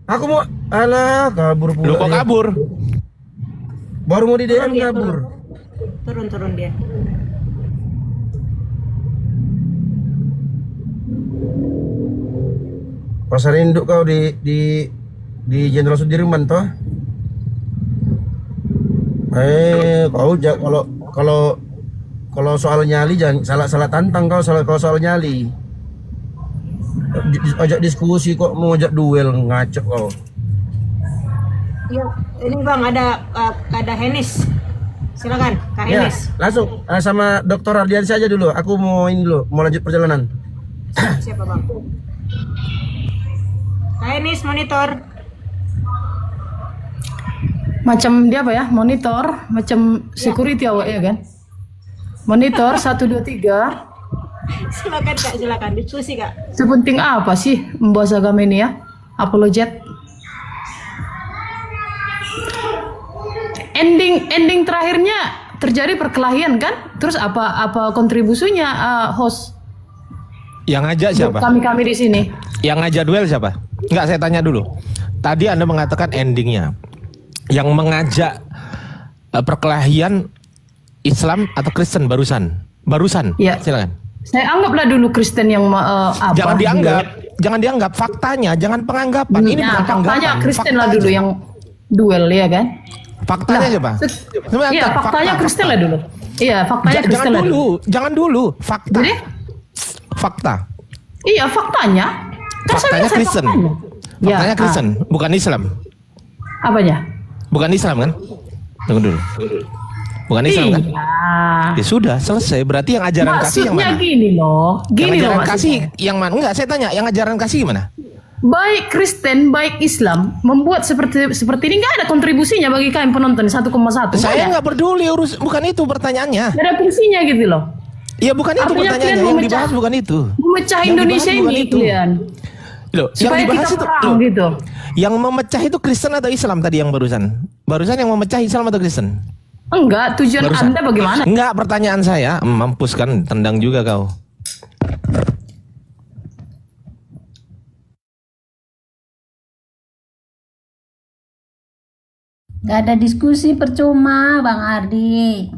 Speaker 3: Aku mau, alah kabur pula.
Speaker 2: Lu kok
Speaker 3: ya.
Speaker 2: kabur?
Speaker 3: Baru mau di DM
Speaker 1: dia,
Speaker 3: kabur.
Speaker 1: Turun dia.
Speaker 3: Pasar induk kau di Jenderal Sudirman toh? Kalau soal nyali jangan salah tantang kau, kalau soal nyali. Ajak diskusi kok mau ajak duel, ngaco kau.
Speaker 1: Iya, ini Bang ada Henis. Silakan, Kak
Speaker 3: Ya,
Speaker 1: Henis.
Speaker 3: langsung sama Dr. Ardiansyah aja dulu. Aku mau lanjut perjalanan.
Speaker 1: Siapa Bang? Kak Henis monitor.
Speaker 8: Macam dia apa ya, monitor macam security awak ya kan, monitor 1 2 3.
Speaker 1: Silakan Kak, silakan diskusi Kak.
Speaker 8: Sepenting apa sih membahas agama ini ya, apologet. Ending terakhirnya terjadi perkelahian kan, terus apa kontribusinya host
Speaker 2: Yang ngajak siapa?
Speaker 8: kami di sini?
Speaker 2: Yang ngajak duel siapa? Enggak, saya tanya dulu. Tadi Anda mengatakan endingnya. Yang mengajak perkelahian Islam atau Kristen barusan.
Speaker 8: Ya.
Speaker 2: Silakan.
Speaker 8: Saya anggaplah dulu Kristen yang apa?
Speaker 2: Jangan dianggap faktanya, jangan penganggapan. Ini bukan
Speaker 8: faktanya
Speaker 2: penganggapan.
Speaker 8: Kristen lah dulu yang duel ya kan?
Speaker 2: Faktanya siapa?
Speaker 8: Iya, faktanya Kristen lah dulu. Iya, faktanya Kristen lah dulu.
Speaker 2: Jangan dulu. Fakta.
Speaker 8: Jadi?
Speaker 2: Fakta.
Speaker 8: Iya, faktanya. Kan
Speaker 2: Faktanya
Speaker 8: saya
Speaker 2: Kristen.
Speaker 8: Ya,
Speaker 2: Faktanya Kristen, bukan Islam.
Speaker 8: apanya?
Speaker 2: Bukan Islam kan? Tunggu dulu. Bukan Islam kan?
Speaker 8: Iya.
Speaker 2: Ya sudah, selesai. Berarti yang ajaran kasih yang
Speaker 8: Maksudnya
Speaker 2: mana?
Speaker 8: gini loh.
Speaker 2: Yang ajaran
Speaker 8: maksudnya.
Speaker 2: kasih yang mana? Enggak, saya tanya, yang ajaran kasih gimana?
Speaker 8: Baik Kristen, baik Islam membuat seperti ini nggak ada kontribusinya bagi kalian penonton 1,1.
Speaker 2: Saya nggak peduli bukan itu pertanyaannya.
Speaker 8: Nggak ada fungsinya gitu loh.
Speaker 2: Ya bukan itu
Speaker 8: Artinya
Speaker 2: pertanyaannya,
Speaker 8: kalian
Speaker 2: yang dibahas bukan itu.
Speaker 8: Memecah
Speaker 2: Yang
Speaker 8: Indonesia
Speaker 2: dibahas bukan
Speaker 8: ini
Speaker 2: itu.
Speaker 8: kalian.
Speaker 2: Loh, yang
Speaker 8: Supaya
Speaker 2: dibahas
Speaker 8: kita
Speaker 2: itu
Speaker 8: perang gitu.
Speaker 2: Yang memecah itu Kristen atau Islam tadi yang barusan? Barusan yang memecah Islam atau Kristen?
Speaker 8: Enggak, tujuan
Speaker 2: Barusan.
Speaker 8: Anda bagaimana?
Speaker 2: Enggak, pertanyaan saya, mampus kan, tendang juga kau.
Speaker 9: Gak ada diskusi, percuma Bang Ardi.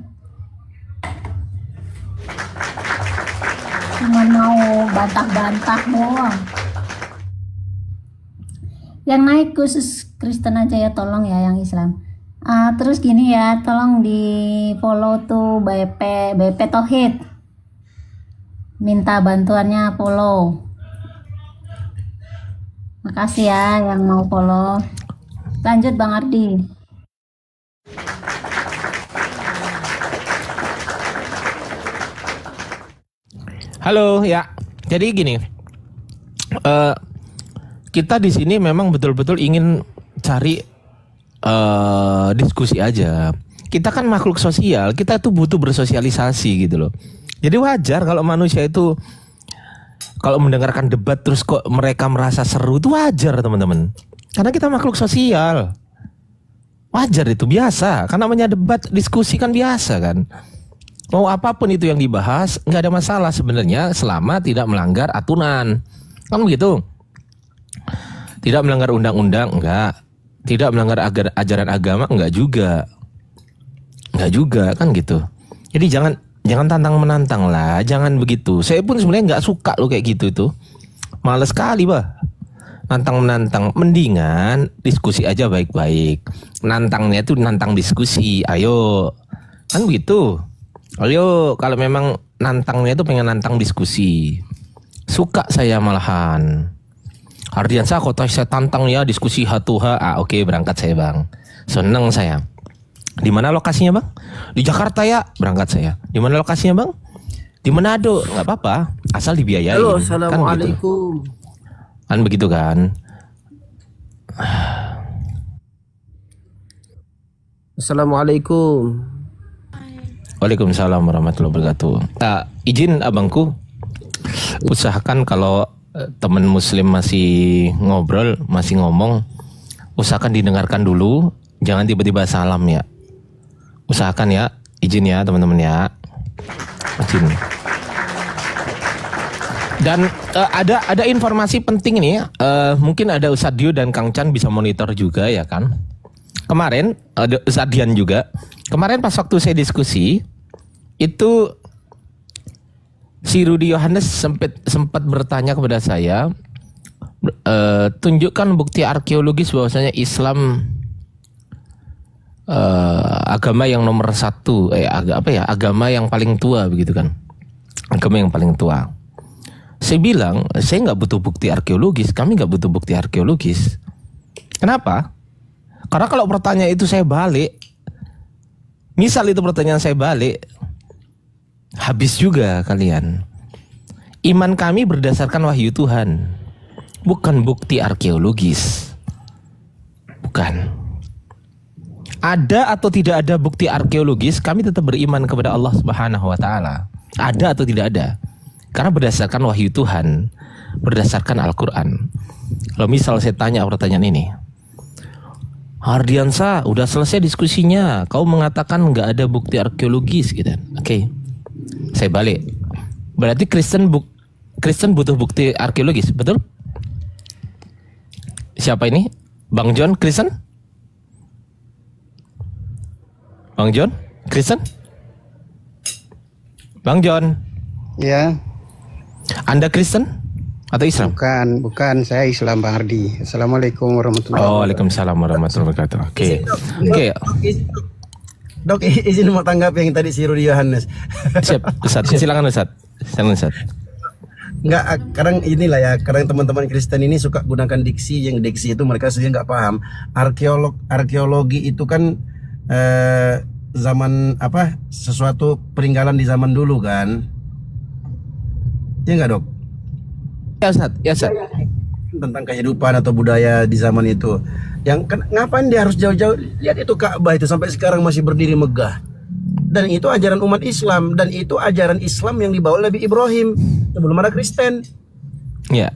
Speaker 9: Cuma mau bantah-bantah doang. Yang naik khusus Kristen aja ya, tolong ya, yang Islam. Terus gini ya, tolong di follow tuh BP Tauhid. Minta bantuannya follow. Makasih ya yang mau follow. Lanjut Bang Ardi.
Speaker 2: Halo ya. Jadi gini, kita di sini memang betul-betul ingin cari diskusi aja. Kita kan makhluk sosial, kita tuh butuh bersosialisasi gitu loh. Jadi wajar kalau manusia itu kalau mendengarkan debat terus kok mereka merasa seru, itu wajar teman-teman. Karena kita makhluk sosial. Wajar itu, biasa. Karena namanya debat, diskusi kan biasa kan. Mau apapun itu yang dibahas, nggak ada masalah sebenarnya selama tidak melanggar aturan. Kan begitu. Tidak melanggar undang-undang, enggak. Tidak melanggar ajaran agama, enggak juga. Enggak juga, kan gitu. Jadi jangan tantang-menantang lah, jangan begitu. Saya pun sebenarnya nggak suka lo kayak gitu itu. Males sekali bah. Nantang-menantang, mendingan diskusi aja baik-baik. Nantangnya itu nantang diskusi, ayo. Kan begitu. Ayo, kalau memang nantangnya itu pengen nantang diskusi. Suka saya malahan. Ardiansa kota saya tantang ya diskusi hatuha. Oke, berangkat saya bang. Seneng saya. Di mana lokasinya bang? Di Jakarta ya, berangkat saya. Di mana lokasinya bang? Di Manado, nggak apa-apa, asal dibiayain.
Speaker 10: Halo,
Speaker 2: Kan
Speaker 10: assalamualaikum.
Speaker 2: kan begitu kan?
Speaker 10: Assalamualaikum.
Speaker 2: Waalaikumsalam warahmatullahi wabarakatuh. Izin abangku, usahakan kalau teman muslim masih ngobrol, masih ngomong, usahakan didengarkan dulu, jangan tiba-tiba salam ya. Usahakan ya, izin ya teman-teman ya. Izin. Dan ada informasi penting nih, mungkin ada Ustadz Dio dan Kang Chan bisa monitor juga ya kan. Kemarin ada Ustadz Dian juga. Kemarin pas waktu saya diskusi itu si Rudy Yohanes sempat bertanya kepada saya, tunjukkan bukti arkeologis bahwasanya Islam agama yang nomor satu, agama yang paling tua begitu kan, agama yang paling tua. Saya bilang, saya nggak butuh bukti arkeologis, kami nggak butuh bukti arkeologis. Kenapa? Karena kalau pertanyaan itu saya balik, misal itu pertanyaan saya balik, habis juga kalian. Iman kami berdasarkan wahyu Tuhan, bukan bukti arkeologis. Bukan. Ada atau tidak ada bukti arkeologis, kami tetap beriman kepada Allah Subhanahu wa taala. Ada atau tidak ada? Karena berdasarkan wahyu Tuhan, berdasarkan Al-Qur'an. Kalau misal saya tanya pertanyaan ini, Ardiansa, udah selesai diskusinya, kau mengatakan nggak ada bukti arkeologis gitu. Oke. Saya balik. Berarti Kristen butuh bukti arkeologis, betul? Siapa ini? Bang John Kristen? Bang John Kristen? Bang John?
Speaker 11: Ya.
Speaker 2: Anda Kristen atau Islam?
Speaker 11: Bukan, saya Islam Bang Ardi. Assalamualaikum warahmatullahi wabarakatuh.
Speaker 2: Waalaikumsalam warahmatullahi wabarakatuh. Oke.
Speaker 3: Dok, izin mau tanggapi yang tadi si Rudy Yohanes.
Speaker 2: Siap, Ustaz. Silakan Ustaz.
Speaker 3: Enggak, kadang inilah ya, kadang teman-teman Kristen ini suka gunakan diksi itu mereka sendiri nggak paham. Arkeologi itu kan zaman apa? Sesuatu peninggalan di zaman dulu kan. Iya nggak dok?
Speaker 2: Ya Ustaz.
Speaker 3: Tentang kehidupan atau budaya di zaman itu. Yang ngapain dia harus jauh-jauh? Lihat itu Ka'bah itu sampai sekarang masih berdiri megah. Dan itu ajaran umat Islam, dan itu ajaran Islam yang dibawa oleh Nabi Ibrahim sebelum ada Kristen.
Speaker 2: Ya.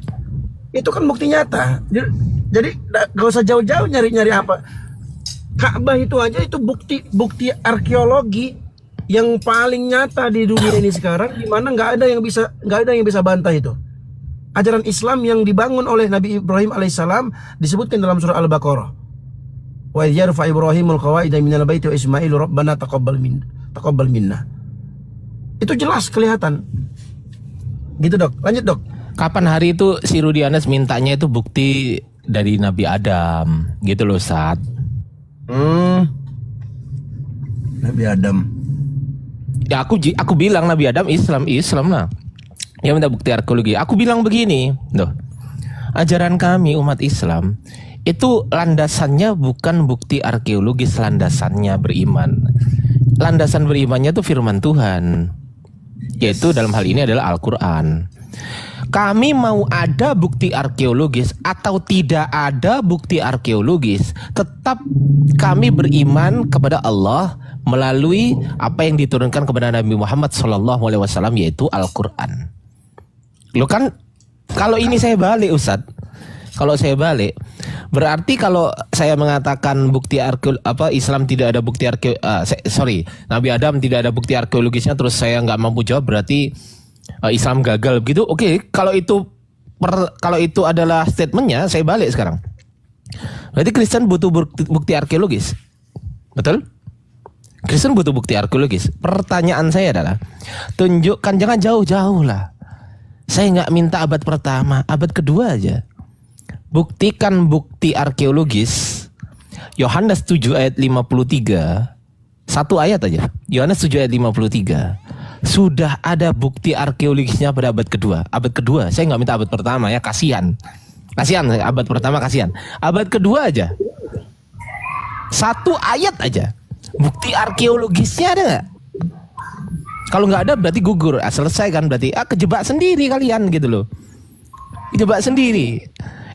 Speaker 3: Itu kan bukti nyata. Jadi gak usah jauh-jauh nyari-nyari apa. Ka'bah itu aja itu bukti arkeologi yang paling nyata di dunia ini sekarang, di mana nggak ada yang bisa bantah itu. Ajaran Islam yang dibangun oleh Nabi Ibrahim alaihissalam disebutkan dalam surah Al-Baqarah. Wa idh yarfa Ibrahimul qawaida minal baiti wa Ismailu rabbana taqabbal minna. Itu jelas kelihatan. Gitu dok. Lanjut dok.
Speaker 2: Kapan hari itu si Rudy Yohanes mintanya itu bukti dari Nabi Adam, gitu loh Ustaz.
Speaker 3: Nabi Adam.
Speaker 2: Ya aku bilang Nabi Adam Islam lah. Dia minta bukti arkeologi. Aku bilang begini, loh. Ajaran kami umat Islam Itu landasannya bukan bukti arkeologis, landasannya beriman. Landasan berimannya itu firman Tuhan, yaitu dalam hal ini adalah Al-Quran. Kami mau ada bukti arkeologis atau tidak ada bukti arkeologis, tetap kami beriman kepada Allah melalui apa yang diturunkan kepada Nabi Muhammad SAW, yaitu Al-Quran. Lo kan, kalau ini saya balik Ustadz, kalau saya balik, berarti kalau saya mengatakan bukti Islam tidak ada bukti Nabi Adam tidak ada bukti arkeologisnya, terus saya nggak mampu jawab, berarti Islam gagal begitu. Oke, kalau itu adalah statementnya, saya balik sekarang. Berarti Kristen butuh bukti arkeologis, betul? Kristen butuh bukti arkeologis. Pertanyaan saya adalah, tunjukkan, jangan jauh-jauh lah. Saya nggak minta abad pertama, abad kedua aja. Buktikan bukti arkeologis. Yohanes 7 ayat 53. Satu ayat aja. Yohanes 7 ayat 53. Sudah ada bukti arkeologisnya pada abad kedua. Abad kedua, saya nggak minta abad pertama ya, kasihan. Kasihan, abad pertama kasihan. Abad kedua aja. Satu ayat aja. Bukti arkeologisnya ada nggak? Kalau nggak ada berarti gugur. Selesai kan berarti. Kejebak sendiri kalian gitu loh. Kejebak sendiri.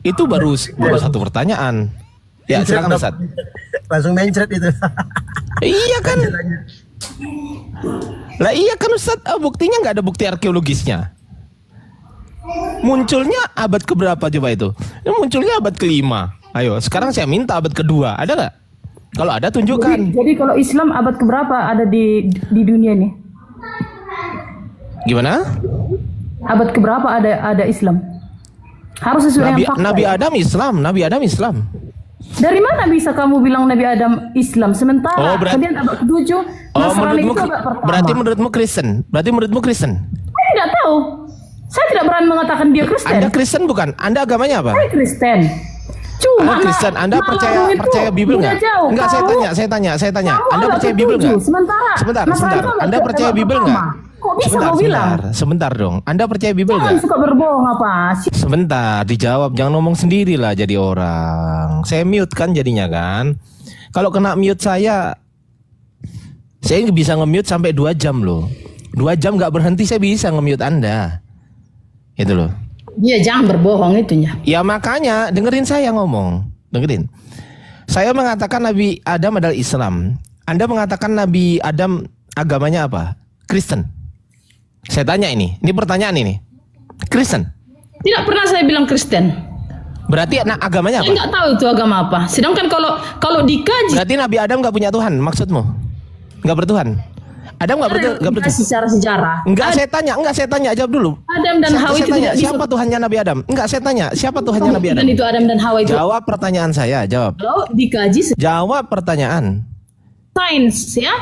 Speaker 2: Itu baru satu pertanyaan. Ya, silakan Ustaz.
Speaker 3: Langsung mencret itu.
Speaker 2: Iya kan? Lah iya kan Ustaz, buktinya nggak ada bukti arkeologisnya. Munculnya abad keberapa coba itu? Munculnya abad ke-5. Ayo, sekarang saya minta abad kedua. Ada nggak? Kalau ada tunjukkan.
Speaker 8: Jadi kalau Islam abad keberapa ada di dunia ini?
Speaker 2: Gimana?
Speaker 8: Abad keberapa ada Islam? Harus sesuai dengan fakta.
Speaker 2: Nabi Adam Islam, Nabi Adam Islam.
Speaker 8: Dari mana bisa kamu bilang Nabi Adam Islam sementara kalian abad ke-7 Nasrani itu abad pertama?
Speaker 2: Berarti menurutmu Kristen?
Speaker 8: Saya tidak tahu. Saya tidak berani mengatakan dia Kristen.
Speaker 2: Anda Kristen bukan? Anda agamanya apa?
Speaker 8: Saya Kristen. Cuma
Speaker 2: Anda Kristen, Anda percaya Bible nggak? Enggak, saya tanya. Anda percaya Bible nggak? Sebentar. Anda percaya Bible nggak?
Speaker 8: Kok bisa kau bilang?
Speaker 2: Sebentar dong. Anda percaya Bible nggak?
Speaker 8: Suka berbohong apa?
Speaker 2: Sebentar, dijawab. Jangan ngomong sendiri lah jadi orang. Saya mute kan jadinya kan. Kalau kena mute saya bisa nge-mute sampai 2 jam loh. 2 jam nggak berhenti saya bisa nge-mute Anda. Itu loh.
Speaker 8: Iya, jangan berbohong itunya.
Speaker 2: Ya makanya dengerin saya ngomong. Dengerin. Saya mengatakan Nabi Adam adalah Islam. Anda mengatakan Nabi Adam agamanya apa? Kristen. Saya tanya ini pertanyaan ini. Kristen?
Speaker 8: Tidak pernah saya bilang Kristen.
Speaker 2: Berarti agamanya apa?
Speaker 8: Saya nggak tahu itu agama apa. Sedangkan kalau dikaji.
Speaker 2: Berarti Nabi Adam nggak punya Tuhan, maksudmu? Nggak bertuhan? Adam nggak bertuhan?
Speaker 8: Secara sejarah.
Speaker 2: Enggak, saya tanya, jawab dulu.
Speaker 8: Adam dan Hawa itu tidak bisa.
Speaker 2: Siapa Tuhannya Nabi Adam? Enggak, saya tanya, siapa Tuhannya Nabi Adam?
Speaker 8: Dan itu Adam dan Hawa itu.
Speaker 2: Jawab pertanyaan saya, jawab.
Speaker 8: Kalau dikaji.
Speaker 2: Jawab pertanyaan.
Speaker 8: Sains ya.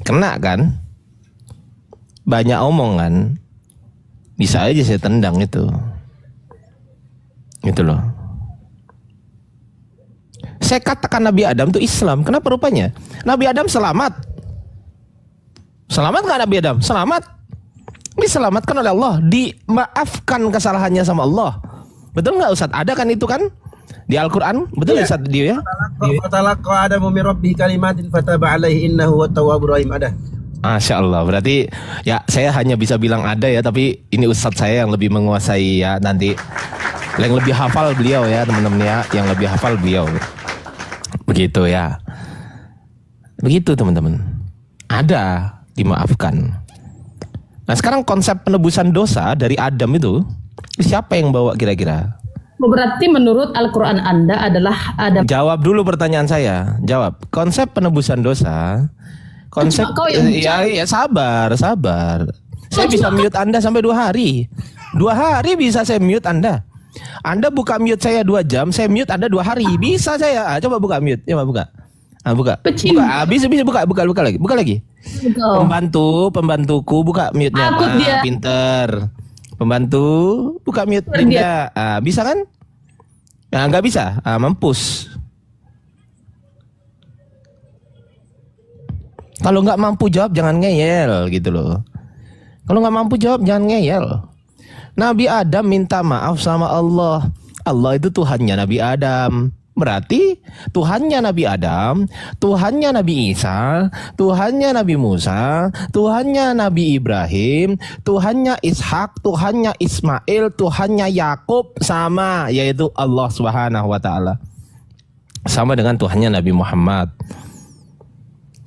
Speaker 2: Kena kan? Banyak omongan. Bisa aja saya tendang itu. Gitu loh. Saya katakan Nabi Adam itu Islam. Kenapa rupanya? Nabi Adam selamat. Selamat nggak Nabi Adam? Selamat. Diselamatkan oleh Allah. Dimaafkan kesalahannya sama Allah. Betul nggak Ustaz? Ada kan itu kan? Di Al-Quran? Betul Ustaz dia ya?
Speaker 3: Fatalaqa Adamu min rabbih kalimatin fataba alaihi innahu wat-tawwabur rahim. Ada.
Speaker 2: Masya Allah. Berarti ya saya hanya bisa bilang ada ya. Tapi ini Ustaz saya yang lebih menguasai ya. Nanti yang lebih hafal beliau ya teman-teman ya. Yang lebih hafal beliau. Begitu ya. Begitu teman-teman. Ada. Dimaafkan. Nah sekarang konsep penebusan dosa dari Adam itu siapa yang bawa kira-kira?
Speaker 8: Berarti menurut Al-Quran Anda adalah Adam.
Speaker 2: Jawab dulu pertanyaan saya. Jawab. Konsep penebusan dosa. Konsep ya sabar. Saya bisa mute Anda sampai 2 hari. 2 hari bisa saya mute Anda. Anda buka mute saya 2 jam, saya mute Anda 2 hari. Bisa saya. Coba buka mute. Coba buka. Buka. Bisa buka lagi. Pembantuku buka mute-nya. Pinter. Pembantu buka mute Dinda. Bisa kan? Nah, nggak bisa. Mampus. Kalau nggak mampu jawab jangan ngeyel gitu loh. Kalau nggak mampu jawab jangan ngeyel. Nabi Adam minta maaf sama Allah. Allah itu Tuhannya Nabi Adam. Berarti Tuhannya Nabi Adam, Tuhannya Nabi Isa, Tuhannya Nabi Musa, Tuhannya Nabi Ibrahim, Tuhannya Ishak, Tuhannya Ismail, Tuhannya Yakub sama, yaitu Allah Subhanahu wa taala. Sama dengan Tuhannya Nabi Muhammad.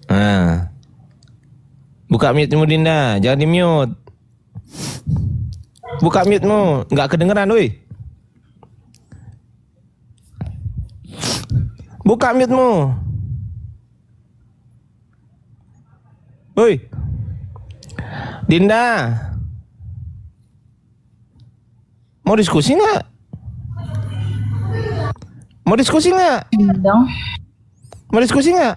Speaker 2: Nah. Buka mute-mu Dinda, jangan di-mute. Buka mute-mu, enggak kedengeran, woi. Buka mute-mu. Woi. Dinda. Mau diskusi nggak? Mau diskusi nggak?
Speaker 8: Dong.
Speaker 2: Mau diskusi nggak?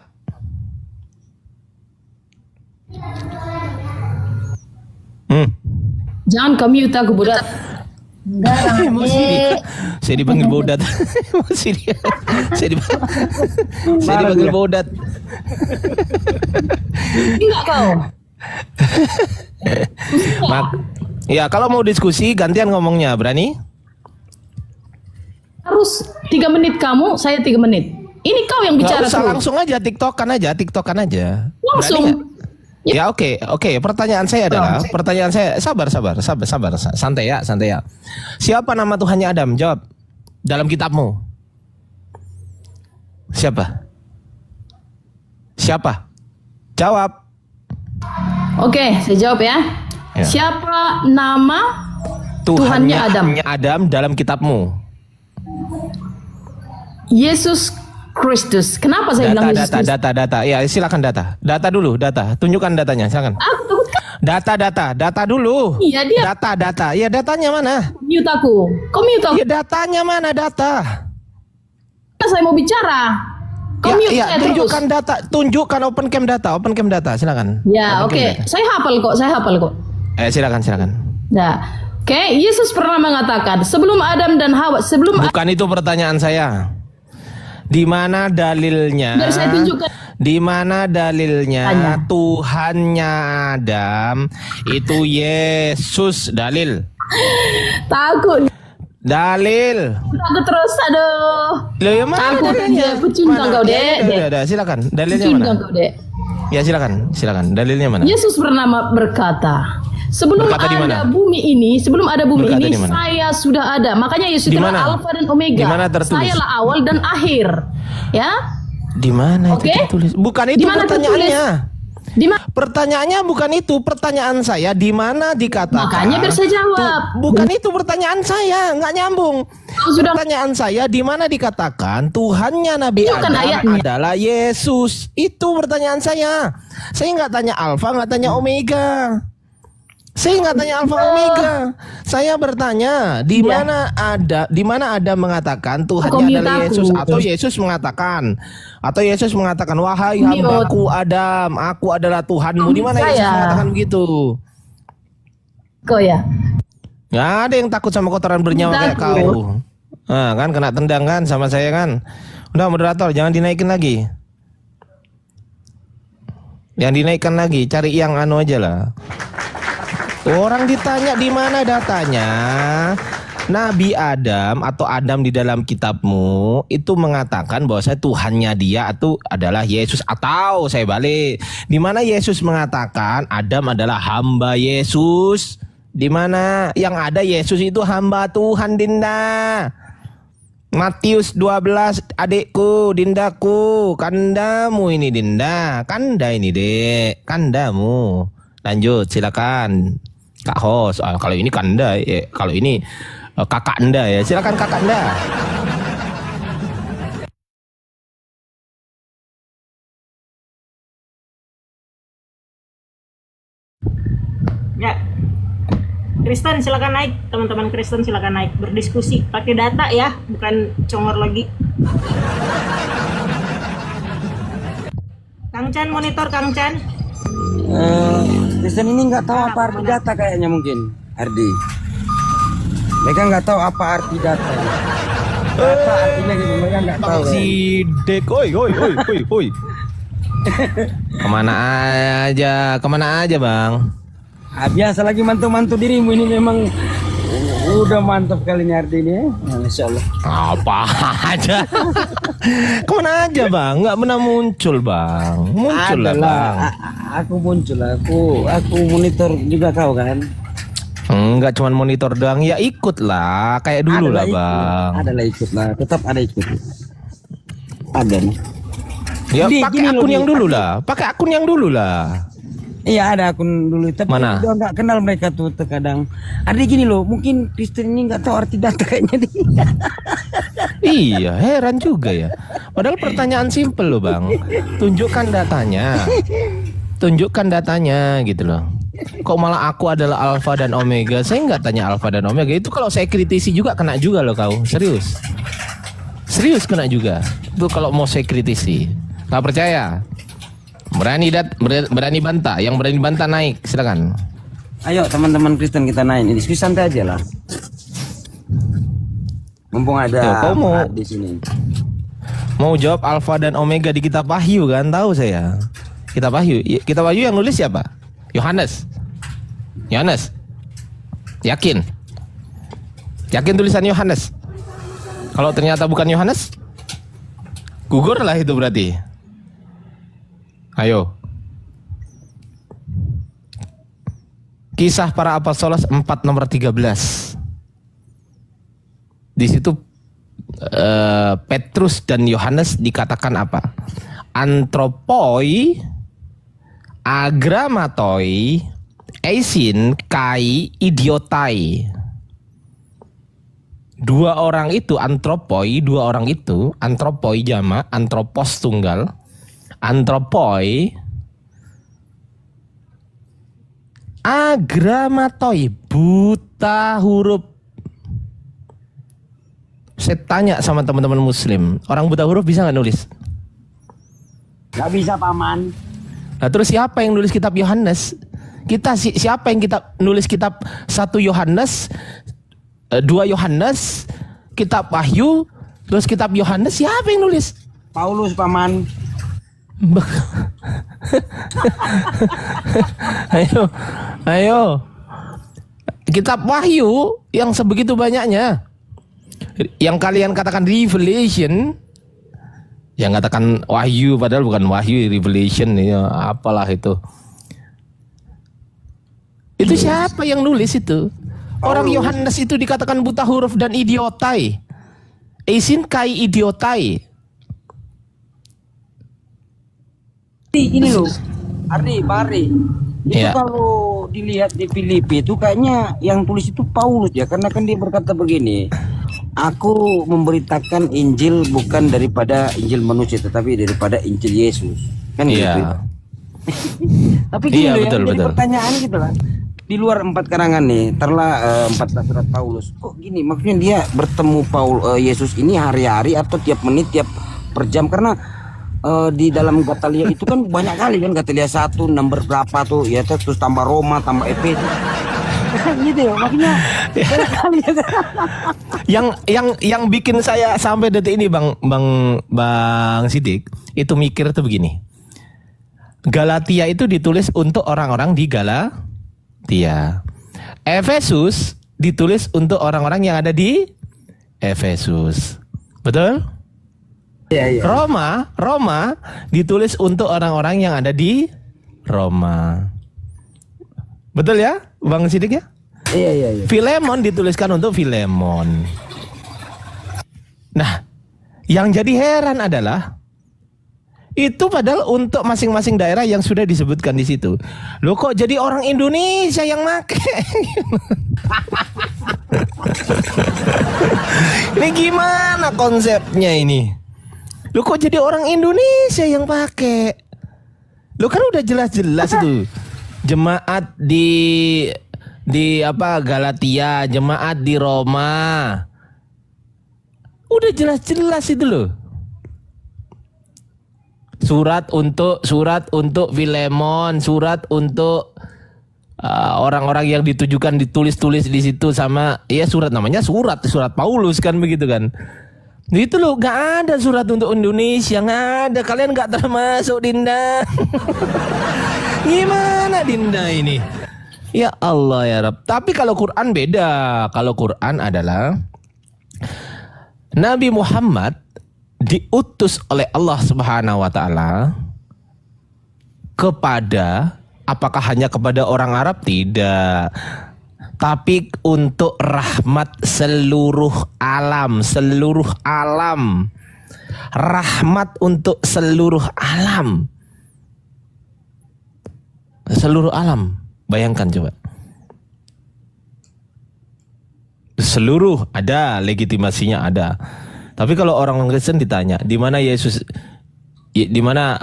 Speaker 8: Jangan mute aku budak.
Speaker 9: Enggak, Bang
Speaker 2: Emosi
Speaker 9: Ardi.
Speaker 2: dia. Saya dipanggil bodat. Emosi dia. Saya dipanggil bodat.
Speaker 8: Enggak kau.
Speaker 2: Ya kalau mau diskusi gantian ngomongnya, berani?
Speaker 8: Harus 3 menit kamu, saya 3 menit. Ini kau yang bicara
Speaker 2: Nggak usah,
Speaker 8: terus.
Speaker 2: langsung aja tiktokan aja.
Speaker 8: Langsung.
Speaker 2: Berani nggak? Ya oke. Pertanyaan saya adalah, sabar, santai ya. Siapa nama Tuhannya Adam? Jawab. Dalam kitabmu. Siapa? Jawab.
Speaker 8: Oke, saya jawab ya.
Speaker 2: Ya.
Speaker 8: Siapa nama Tuhannya
Speaker 2: Adam dalam kitabmu?
Speaker 8: Yesus Kristus. Kenapa saya bilang Yesus Kristus?
Speaker 2: Data. Ya, silakan data. Data dulu, data. Tunjukkan datanya, silakan.
Speaker 8: Aku takut kan?
Speaker 2: Data dulu.
Speaker 8: Iya, dia.
Speaker 2: Data. Ya, datanya mana?
Speaker 8: Mute aku. Kau mute aku.
Speaker 2: Ya, datanya mana data?
Speaker 8: Saya mau bicara. Kau mute saya
Speaker 2: tunjukkan
Speaker 8: terus.
Speaker 2: data, tunjukkan open cam data, silakan.
Speaker 8: Ya,
Speaker 2: Open
Speaker 8: oke.
Speaker 2: cam data.
Speaker 8: Saya hafal kok.
Speaker 2: Silakan.
Speaker 8: Nah, oke. Yesus pernah mengatakan, sebelum Adam dan Hawa,
Speaker 2: Bukan itu pertanyaan saya. Di mana dalilnya?
Speaker 8: Biar saya tunjukkan.
Speaker 2: Di mana dalilnya
Speaker 8: Tanya.
Speaker 2: Tuhannya Adam itu Yesus? Dalil.
Speaker 8: Takut.
Speaker 2: Dalil.
Speaker 8: Takut terus, aduh.
Speaker 2: Loh, yang mana
Speaker 8: Takut
Speaker 2: dalilnya?
Speaker 8: dia, pecundang kau, Dek.
Speaker 2: Udah, silakan. Dalilnya mana?
Speaker 8: Pecundang kau, Dek.
Speaker 2: Ya, silakan. Dalilnya mana?
Speaker 8: Yesus pernah berkata, sebelum
Speaker 2: Berkata di mana?
Speaker 8: ada bumi ini,
Speaker 2: Berkata di mana?
Speaker 8: saya sudah ada. Makanya Yesus
Speaker 2: Di
Speaker 8: adalah
Speaker 2: mana?
Speaker 8: Alfa dan Omega.
Speaker 2: Di mana tertulis?
Speaker 8: Saya lah awal dan akhir. Ya?
Speaker 2: Di mana
Speaker 8: Oke.
Speaker 2: itu tertulis? Bukan itu
Speaker 8: Di mana
Speaker 2: pertanyaannya.
Speaker 8: Di mana?
Speaker 2: Pertanyaannya bukan itu. Pertanyaan saya di mana dikatakan?
Speaker 8: Makanya biar saya jawab.
Speaker 2: Bukan itu pertanyaan saya, nggak nyambung.
Speaker 8: Sudah.
Speaker 2: Pertanyaan saya di mana dikatakan Tuhannya Nabi
Speaker 8: Tunjukkan
Speaker 2: Adam
Speaker 8: ayatnya.
Speaker 2: adalah Yesus? Itu pertanyaan saya. Saya nggak tanya Alfa, nggak tanya Omega. Saya nggak tanya Alfa Omega. Saya bertanya di mana ada mengatakan Tuhannya
Speaker 8: Mute
Speaker 2: adalah
Speaker 8: aku.
Speaker 2: Yesus, atau Yesus mengatakan wahai
Speaker 8: Mute.
Speaker 2: hambaku Adam, aku adalah Tuhanmu. Di mana Yesus
Speaker 8: Saya.
Speaker 2: mengatakan begitu?
Speaker 8: Kau ya?
Speaker 2: Nggak ada yang takut sama kotoran bernyawa kayak
Speaker 8: Takut.
Speaker 2: kau. Nah, kan kena tendang kan sama saya kan. Udah moderator jangan dinaikin lagi. Yang dinaikkan lagi, cari yang anu aja lah. Orang ditanya di mana datanya? Nabi Adam atau Adam di dalam kitabmu itu mengatakan bahwa saya Tuhannya dia itu adalah Yesus, atau saya balik. Di mana Yesus mengatakan Adam adalah hamba Yesus? Di mana yang ada Yesus itu hamba Tuhan, Dinda? Matius 12, adikku, Dindaku, kandamu ini Dinda, kanda ini dek, kandamu. Lanjut, silakan Kak host. Kalau ini kanda, kalau ini kakak anda ya, silakan kakak anda.
Speaker 1: Ya. Kristen silakan naik, teman-teman Kristen silakan naik berdiskusi pakai data ya, bukan congor lagi. Kang Chan monitor Kang Chan.
Speaker 12: Kristen ini nggak tahu apa arti data kayaknya mungkin, Ardi. Mereka nggak tahu apa arti data. Data artinya gitu, mereka nggak tahu.
Speaker 2: Si Dek, oi. Kemana aja bang?
Speaker 12: Biasa lagi mantu-mantu dirimu ini memang Udah mantap kali ini Ardi ini ya. Masya Allah.
Speaker 2: Apa aja? Kemana aja bang? Nggak pernah muncul bang. Muncul lah bang.
Speaker 12: Aku muncul, aku monitor juga kau kan.
Speaker 2: Enggak cuma monitor doang, ya ikut lah kayak dulu lah bang.
Speaker 12: Adalah ikut lah, tetap ada ikut. Ada nih.
Speaker 2: Ya
Speaker 12: Jadi,
Speaker 2: pakai
Speaker 12: gini
Speaker 2: akun
Speaker 12: loh,
Speaker 2: yang
Speaker 12: Di.
Speaker 2: dulu lah, pakai akun yang dulu lah.
Speaker 12: Iya ada akun dulu, tapi
Speaker 2: Mana?
Speaker 12: udah nggak kenal mereka tuh terkadang. Ada gini loh, mungkin Kristen ini nggak tahu arti data kayaknya dia.
Speaker 2: Iya, heran juga ya. Padahal pertanyaan simpel loh bang. Tunjukkan datanya. Tunjukkan datanya gitu loh. Kok malah aku adalah alfa dan omega? Saya nggak tanya alfa dan omega. Itu kalau saya kritisi juga kena juga loh kau. Serius. Serius kena juga. Itu kalau mau saya kritisi. Nggak percaya? Berani bantah. Yang berani bantah naik. Silakan.
Speaker 12: Ayo teman-teman Kristen kita naik. Ini diskusi santai aja lah. Mumpung ada
Speaker 2: Ya, kau mau-
Speaker 12: di sini.
Speaker 2: Mau jawab alfa dan omega di kitab Wahyu kan? Tahu saya. Kitab Wahyu. Kitab Wahyu yang nulis siapa? Yohanes. Yohanes. Yakin? Yakin tulisan Yohanes? Kalau ternyata bukan Yohanes, gugur lah itu berarti. Ayo. Kisah para Apostolos 4 nomor 13. Di situ Petrus dan Yohanes dikatakan apa? Antropoi, agramatoi, eisin, kai, idiotai. Dua orang itu antropoi, antropoi jamak, antropos tunggal, antropoi, agramatoi, buta huruf. Saya tanya sama teman-teman muslim, orang buta huruf bisa nggak nulis?
Speaker 12: Gak bisa paman.
Speaker 2: Nah terus siapa yang nulis kitab Yohanes? Siapa yang nulis kitab 1 Yohanes, 2 Yohanes, kitab Wahyu, terus kitab Yohanes, siapa yang nulis?
Speaker 12: Paulus paman.
Speaker 2: Ayo. Kitab Wahyu yang sebegitu banyaknya, yang kalian katakan Revelation, yang katakan Wahyu padahal bukan Wahyu, Revelation ya, apalah itu. Itu siapa yang nulis itu? Orang Yohanes itu dikatakan buta huruf dan idiotai. Eisin kai idiotai.
Speaker 12: Ini loh, Ardi, Pak Ardi. Itu
Speaker 2: Ya.
Speaker 12: kalau dilihat di Filipi itu kayaknya yang tulis itu Paulus ya, karena kan dia berkata begini, aku memberitakan Injil bukan daripada Injil manusia tetapi daripada Injil Yesus. Kan gitu.
Speaker 2: Iya.
Speaker 12: Tapi gini
Speaker 2: Iya,
Speaker 12: loh,
Speaker 2: betul,
Speaker 12: yang jadi
Speaker 2: betul.
Speaker 12: pertanyaan gitu lah. Di luar 4 karangan nih, terlah 14 surat Paulus. Kok gini? Maksudnya dia bertemu Yesus ini hari-hari atau tiap menit, tiap per jam? Karena di dalam Gatalia itu kan banyak kali kan, Gatalia 1 nomor berapa tuh ya, terus tambah Roma, tambah Efesus. Gitu ya, makanya banyak kali ya.
Speaker 2: Yang bikin saya sampai detik ini Bang Sidik itu mikir tuh begini. Galatia itu ditulis untuk orang-orang di Galatia. Efesus ditulis untuk orang-orang yang ada di Efesus. Betul?
Speaker 12: Iya, iya.
Speaker 2: Roma ditulis untuk orang-orang yang ada di Roma. Betul ya, Bang Sidik ya?
Speaker 12: Iya, iya, iya.
Speaker 2: Filemon dituliskan untuk Filemon. Nah, yang jadi heran adalah itu padahal untuk masing-masing daerah yang sudah disebutkan di situ. Loh kok jadi orang Indonesia yang make? Ini gimana konsepnya ini? Loh kok jadi orang Indonesia yang pakai? Loh kan udah jelas-jelas itu. Jemaat di apa Galatia, jemaat di Roma. Udah jelas-jelas itu loh. Surat untuk Filemon, surat untuk orang-orang yang ditujukan ditulis-tulis di situ sama ya surat namanya surat Paulus kan begitu kan. Itu loh, gak ada surat untuk Indonesia, gak ada. Kalian gak termasuk, Dinda. Gimana Dinda ini? Ya Allah ya Rabb. Tapi kalau Quran beda. Kalau Quran adalah Nabi Muhammad diutus oleh Allah Subhanahu wa taala kepada, apakah hanya kepada orang Arab? Tidak. Tapi untuk rahmat seluruh alam, seluruh alam. Rahmat untuk seluruh alam. Seluruh alam. Bayangkan coba. Seluruh ada, legitimasinya ada. Tapi kalau orang Kristen ditanya, di mana Yesus, di mana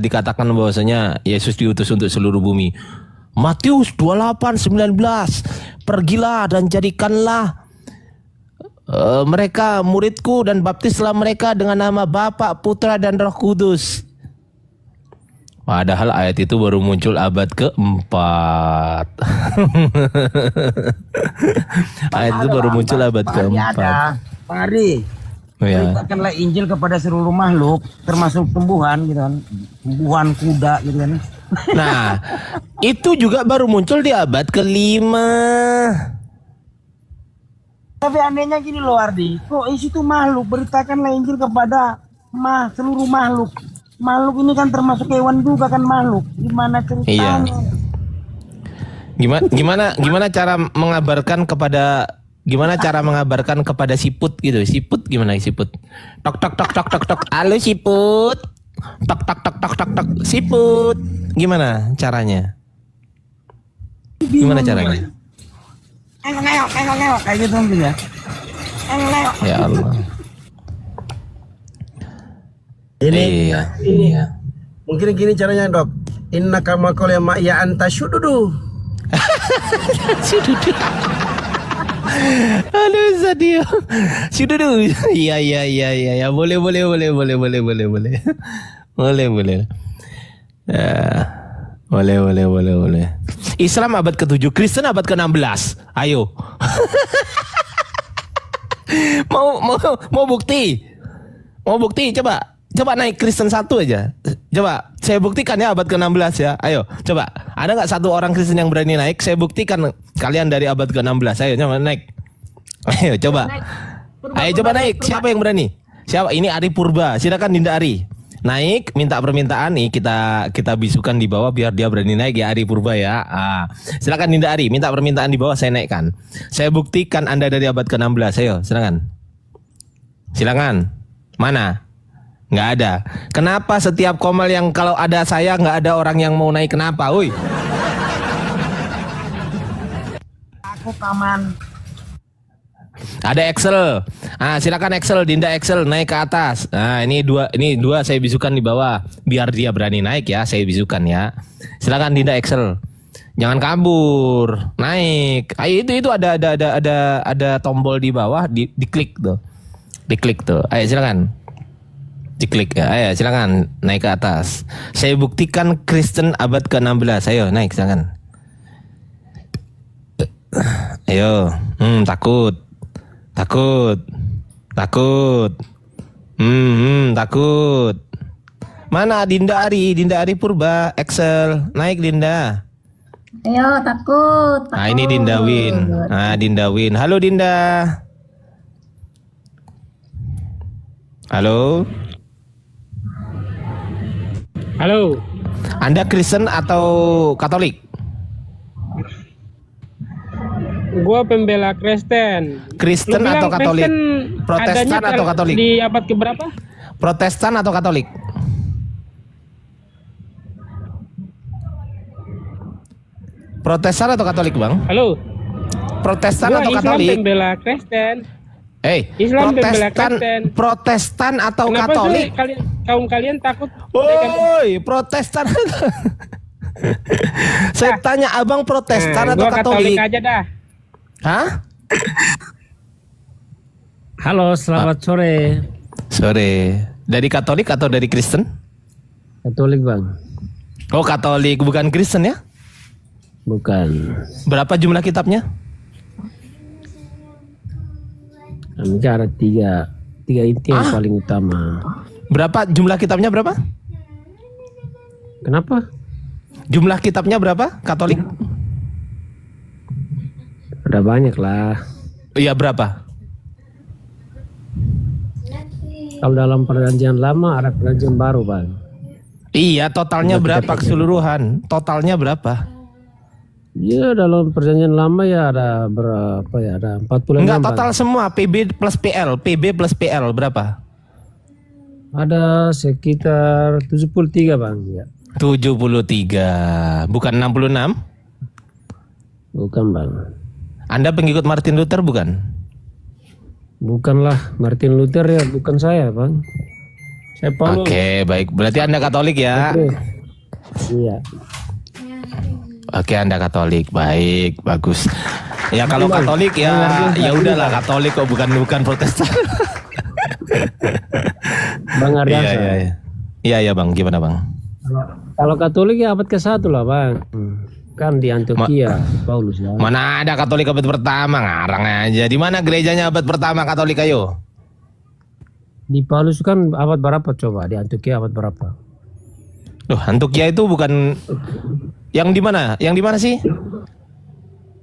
Speaker 2: dikatakan bahwasanya Yesus diutus untuk seluruh bumi? Matius 28:19. Pergilah dan jadikanlah mereka muridku dan baptislah mereka dengan nama Bapa, Putra dan Roh Kudus. Padahal ayat itu baru muncul abad keempat. Ayat itu baru muncul abad keempat.
Speaker 12: Pak Ardi,
Speaker 2: Ya.
Speaker 12: beritakanlah Injil kepada seluruh makhluk, termasuk tumbuhan gitu kan, tumbuhan, kuda gitu kan.
Speaker 2: Nah, itu juga baru muncul di abad kelima.
Speaker 12: Tapi anehnya gini loh Ardi, kok isi itu makhluk, beritakanlah Injil kepada seluruh makhluk. Makhluk ini kan termasuk hewan juga kan makhluk. Gimana ceritanya?
Speaker 2: Iya. Gimana cara mengabarkan kepada siput gitu? Siput gimana siput? Tok tok tok tok tok tok. Halo siput. Tok tok tok tok tok tok. Siput. Gimana caranya? Gimana caranya?
Speaker 12: Nengok kayak gitu mungkin ya.
Speaker 2: Ya Allah.
Speaker 3: Ini
Speaker 2: Iya.
Speaker 3: mungkin gini caranya, Dok. Inna kama qala ya anta syududu.
Speaker 2: Sududu. Halo Sadio. Sududu. Iya. Boleh. Boleh. Islam abad ke-7, Kristen abad ke-16. Ayo. Mau bukti? Mau bukti? Coba naik Kristen 1 aja. Coba saya buktikan ya abad ke-16 ya. Ayo, coba. Ada nggak satu orang Kristen yang berani naik? Saya buktikan kalian dari abad ke-16. Ayo, coba naik. Ayo, coba. Ayo coba naik. Siapa yang berani? Siapa? Ini Ari Purba. Silakan Dinda Ari. Naik, minta permintaan nih, kita bisukan di bawah biar dia berani naik ya, Ari Purba ya. Silakan Dinda Ari, minta permintaan di bawah, saya naikkan. Saya buktikan Anda dari abad ke-16. Ayo, silakan. Mana? Nggak ada. Kenapa setiap komal yang kalau ada saya nggak ada orang yang mau naik? Kenapa? Woi.
Speaker 12: Aku kaman.
Speaker 2: Ada Excel. Silakan Excel, Dinda Excel naik ke atas. Nah, ini dua saya bisukan di bawah biar dia berani naik ya, saya bisukan ya. Silakan Dinda Excel. Jangan kabur. Naik. Itu ada tombol di bawah, diklik tuh. Diklik tuh. Ayo silakan. Diklik ya. Ayo silakan naik ke atas. Saya buktikan Kristen abad ke-16. Ayo naik silakan. Ayo. Takut. Mana Dinda Ari Purba Excel, naik Dinda.
Speaker 9: Ayo, takut.
Speaker 2: Nah, ini Dinda Win. Halo Dinda. Halo. Anda Kristen atau Katolik?
Speaker 13: Gua pembela Kristen.
Speaker 2: Kristen atau Katolik? Protestan atau Katolik?
Speaker 13: Di abad keberapa?
Speaker 2: Protestan atau Katolik? Protestan atau Katolik, Bang?
Speaker 13: Halo.
Speaker 2: Protestan
Speaker 13: Gua
Speaker 2: atau
Speaker 13: Islam
Speaker 2: Katolik?
Speaker 13: pembela Kristen.
Speaker 2: Protestan,
Speaker 13: Islam pembela Kristen.
Speaker 2: Protestan atau
Speaker 13: Kenapa
Speaker 2: Katolik?
Speaker 13: sih kaum kalian takut?
Speaker 2: Woi, Protestan. Saya tanya Abang Protestan atau
Speaker 13: gua
Speaker 2: Katolik?
Speaker 13: Katolik aja dah.
Speaker 2: Hah?
Speaker 10: Halo, selamat sore.
Speaker 2: Sore. Dari Katolik atau dari Kristen?
Speaker 10: Katolik, Bang.
Speaker 2: Oh, Katolik, bukan Kristen ya?
Speaker 10: Bukan.
Speaker 2: Berapa jumlah kitabnya?
Speaker 10: Kami ada tiga inti yang paling utama.
Speaker 2: Berapa jumlah kitabnya berapa?
Speaker 10: Kenapa?
Speaker 2: Jumlah kitabnya berapa? Katolik?
Speaker 10: Ada banyak lah.
Speaker 2: Iya, berapa?
Speaker 10: Kalau dalam perjanjian lama ada perjanjian baru, Bang.
Speaker 2: Iya, totalnya berapa keseluruhan? Totalnya berapa?
Speaker 10: Ya dalam perjanjian lama ya ada berapa ya? Ada 46.
Speaker 2: Enggak,
Speaker 10: Bang.
Speaker 2: total semua PB plus PL, PB plus PL berapa?
Speaker 10: Ada sekitar 73, Bang. Ya.
Speaker 2: 73, bukan 66?
Speaker 10: Bukan, Bang.
Speaker 2: Anda pengikut Martin Luther bukan?
Speaker 10: Bukanlah Martin Luther ya, bukan saya, Bang. Saya Paulus.
Speaker 2: Oke, baik. Berarti Anda Katolik ya?
Speaker 10: Oke. Iya.
Speaker 2: Oke, Anda Katolik. Baik, bagus. Ya kalau Katolik ya udahlah Katolik kok, bukan Protestan.
Speaker 10: Bang Ardiansa.
Speaker 2: Iya, Bang. Gimana, Bang?
Speaker 10: Kalau Katolik ya abad ke-1 lah, Bang. Kan di Antioquia, Paulus ya.
Speaker 2: Mana ada Katolik abad pertama, ngarang aja. Di mana gerejanya abad pertama Katolik ayo?
Speaker 10: Di Paulus kan abad berapa coba? Di Antioquia abad berapa?
Speaker 2: Loh, Antioquia itu bukan yang di mana? Yang di mana sih?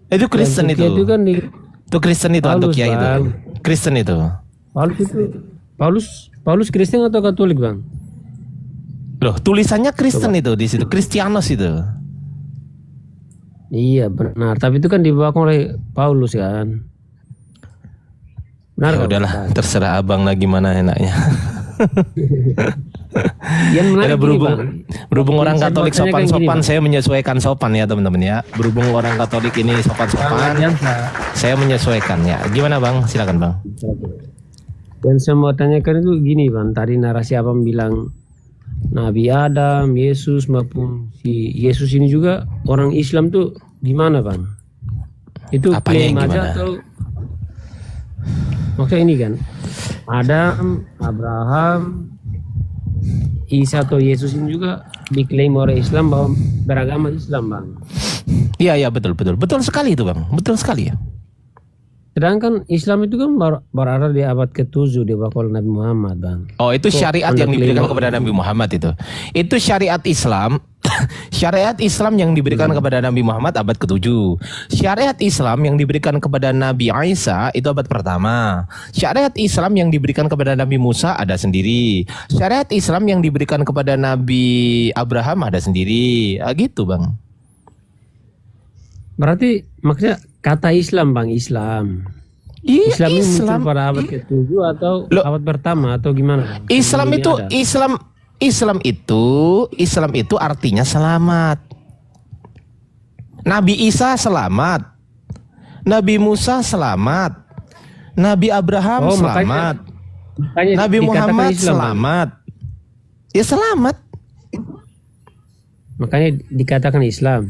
Speaker 2: Itu Kristen itu.
Speaker 10: Itu kan di
Speaker 2: Itu Kristen itu
Speaker 10: Paulus,
Speaker 2: Antioquia itu.
Speaker 10: Bang.
Speaker 2: Kristen itu.
Speaker 10: Paulus Kristen atau Katolik, Bang?
Speaker 2: Loh, tulisannya Kristen itu di situ, Kristianos itu.
Speaker 10: Iya benar, tapi itu kan dibawakan oleh Paulus kan. Benar
Speaker 2: Ya
Speaker 10: kan,
Speaker 2: udahlah,
Speaker 10: Bang?
Speaker 2: terserah abang lah gimana enaknya.
Speaker 10: Yang menarik
Speaker 2: Ya, berhubung orang
Speaker 10: Saya mau
Speaker 2: Katolik
Speaker 10: tanyakan gini,
Speaker 2: sopan-sopan,
Speaker 10: Bang.
Speaker 2: saya menyesuaikan sopan ya teman-teman ya. Berhubung orang Katolik ini
Speaker 10: Bang
Speaker 2: sopan-sopan,
Speaker 10: Ardiansa,
Speaker 2: saya menyesuaikan ya. Gimana Bang? Silakan Bang.
Speaker 10: yang saya mau tanyakan itu gini, Bang. Tadi narasi abang bilang Nabi Adam, Yesus maupun si Yesus ini juga orang Islam tuh gimana, Bang? Itu
Speaker 2: Apanya
Speaker 10: klaim
Speaker 2: yang
Speaker 10: aja
Speaker 2: gimana?
Speaker 10: atau maksudnya ini kan Adam, Abraham, Isa atau Yesus ini juga diklaim oleh Islam bahwa beragama Islam, Bang.
Speaker 2: Iya betul sekali itu Bang, betul sekali ya.
Speaker 10: Sedangkan Islam itu kan berada di abad ke-7 di bawah Nabi Muhammad, Bang.
Speaker 2: Oh itu
Speaker 10: Kok
Speaker 2: syariat
Speaker 10: Anda
Speaker 2: yang diberikan
Speaker 10: klaim-
Speaker 2: kepada Nabi Muhammad itu. Itu syariat Islam. Syariat Islam yang diberikan kepada Nabi Muhammad abad ke-7. Syariat Islam yang diberikan kepada Nabi Isa itu abad pertama. Syariat Islam yang diberikan kepada Nabi Musa ada sendiri. Syariat Islam yang diberikan kepada Nabi Abraham ada sendiri. Gitu Bang.
Speaker 10: Berarti maksudnya kata Islam, Bang, Islam.
Speaker 2: Iya,
Speaker 10: Islam ini muncul
Speaker 2: Islam.
Speaker 10: pada abad ke-7 atau
Speaker 2: Loh,
Speaker 10: abad pertama atau gimana, Bang?
Speaker 2: Islam
Speaker 10: Sebelum
Speaker 2: itu
Speaker 10: ini ada.
Speaker 2: Islam itu artinya selamat. Nabi Isa selamat. Nabi Musa selamat. Nabi Abraham
Speaker 10: Oh,
Speaker 2: selamat.
Speaker 10: makanya
Speaker 2: Nabi
Speaker 10: dikatakan
Speaker 2: Muhammad
Speaker 10: Islam, Bang.
Speaker 2: selamat. Ya selamat.
Speaker 10: Makanya dikatakan Islam.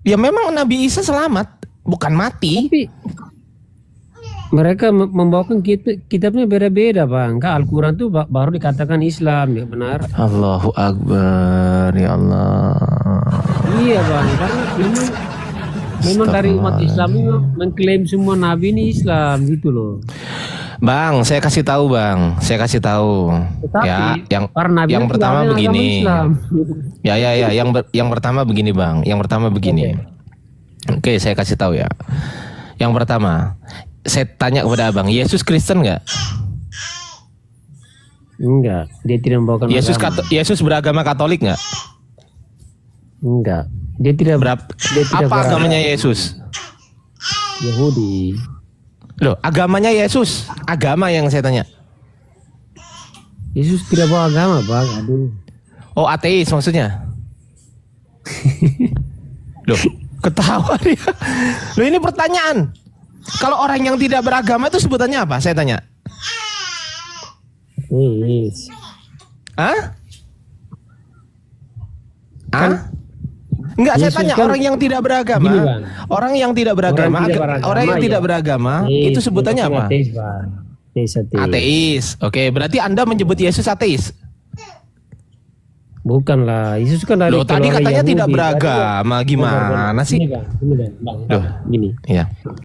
Speaker 2: Ya memang Nabi Isa selamat, bukan mati.
Speaker 10: Tapi mereka membawakan kitabnya beda-beda, Bang. Kan Al-Quran tuh baru dikatakan Islam, ya benar?
Speaker 2: Allahu Akbar, ya Allah.
Speaker 10: Iya, Bang. Karena memang dari umat Islam ini mengklaim semua nabi ini Islam gitu loh.
Speaker 2: Bang, saya kasih tahu Bang, saya kasih tahu.
Speaker 10: Tetapi
Speaker 2: Ya,
Speaker 10: para nabi
Speaker 2: yang
Speaker 10: itu
Speaker 2: pertama
Speaker 10: agama
Speaker 2: begini.
Speaker 10: Islam.
Speaker 2: Ya, yang pertama begini Bang, yang pertama begini. Oke, saya kasih tahu ya. Yang pertama, saya tanya kepada Abang, Yesus Kristen nggak?
Speaker 10: Enggak, dia tidak membawakan agama.
Speaker 2: Yesus beragama Katolik nggak?
Speaker 10: Enggak, dia tidak dia tidak
Speaker 2: Apa
Speaker 10: beragama
Speaker 2: agamanya Yesus?
Speaker 10: Yahudi.
Speaker 2: Loh, agamanya Yesus, agama yang saya tanya.
Speaker 10: Yesus tidak bawa agama, Bang. Aduh.
Speaker 2: Oh, ateis maksudnya? Loh, ketawa dia. Loh, ini pertanyaan. Kalau orang yang tidak beragama itu sebutannya apa? Saya tanya.
Speaker 10: Yes.
Speaker 2: Hah? Hah? Enggak, saya
Speaker 10: Yesus
Speaker 2: tanya
Speaker 10: kan
Speaker 2: orang yang tidak beragama.
Speaker 10: gini, Bang.
Speaker 2: Orang yang tidak beragama, orang yang tidak beragama, itu sebutannya apa?
Speaker 10: Ateis, Bang. Ateis.
Speaker 2: Ateis. Oke, berarti Anda menyebut Yesus ateis.
Speaker 10: Bukanlah, Yesus kan dari
Speaker 2: Loh, tadi
Speaker 10: keluarga
Speaker 2: katanya
Speaker 10: Yahudi.
Speaker 2: tidak beragama. Gimana sih?
Speaker 10: Ini, Bang. Bang.
Speaker 2: Loh.
Speaker 10: Gini.
Speaker 2: Iya.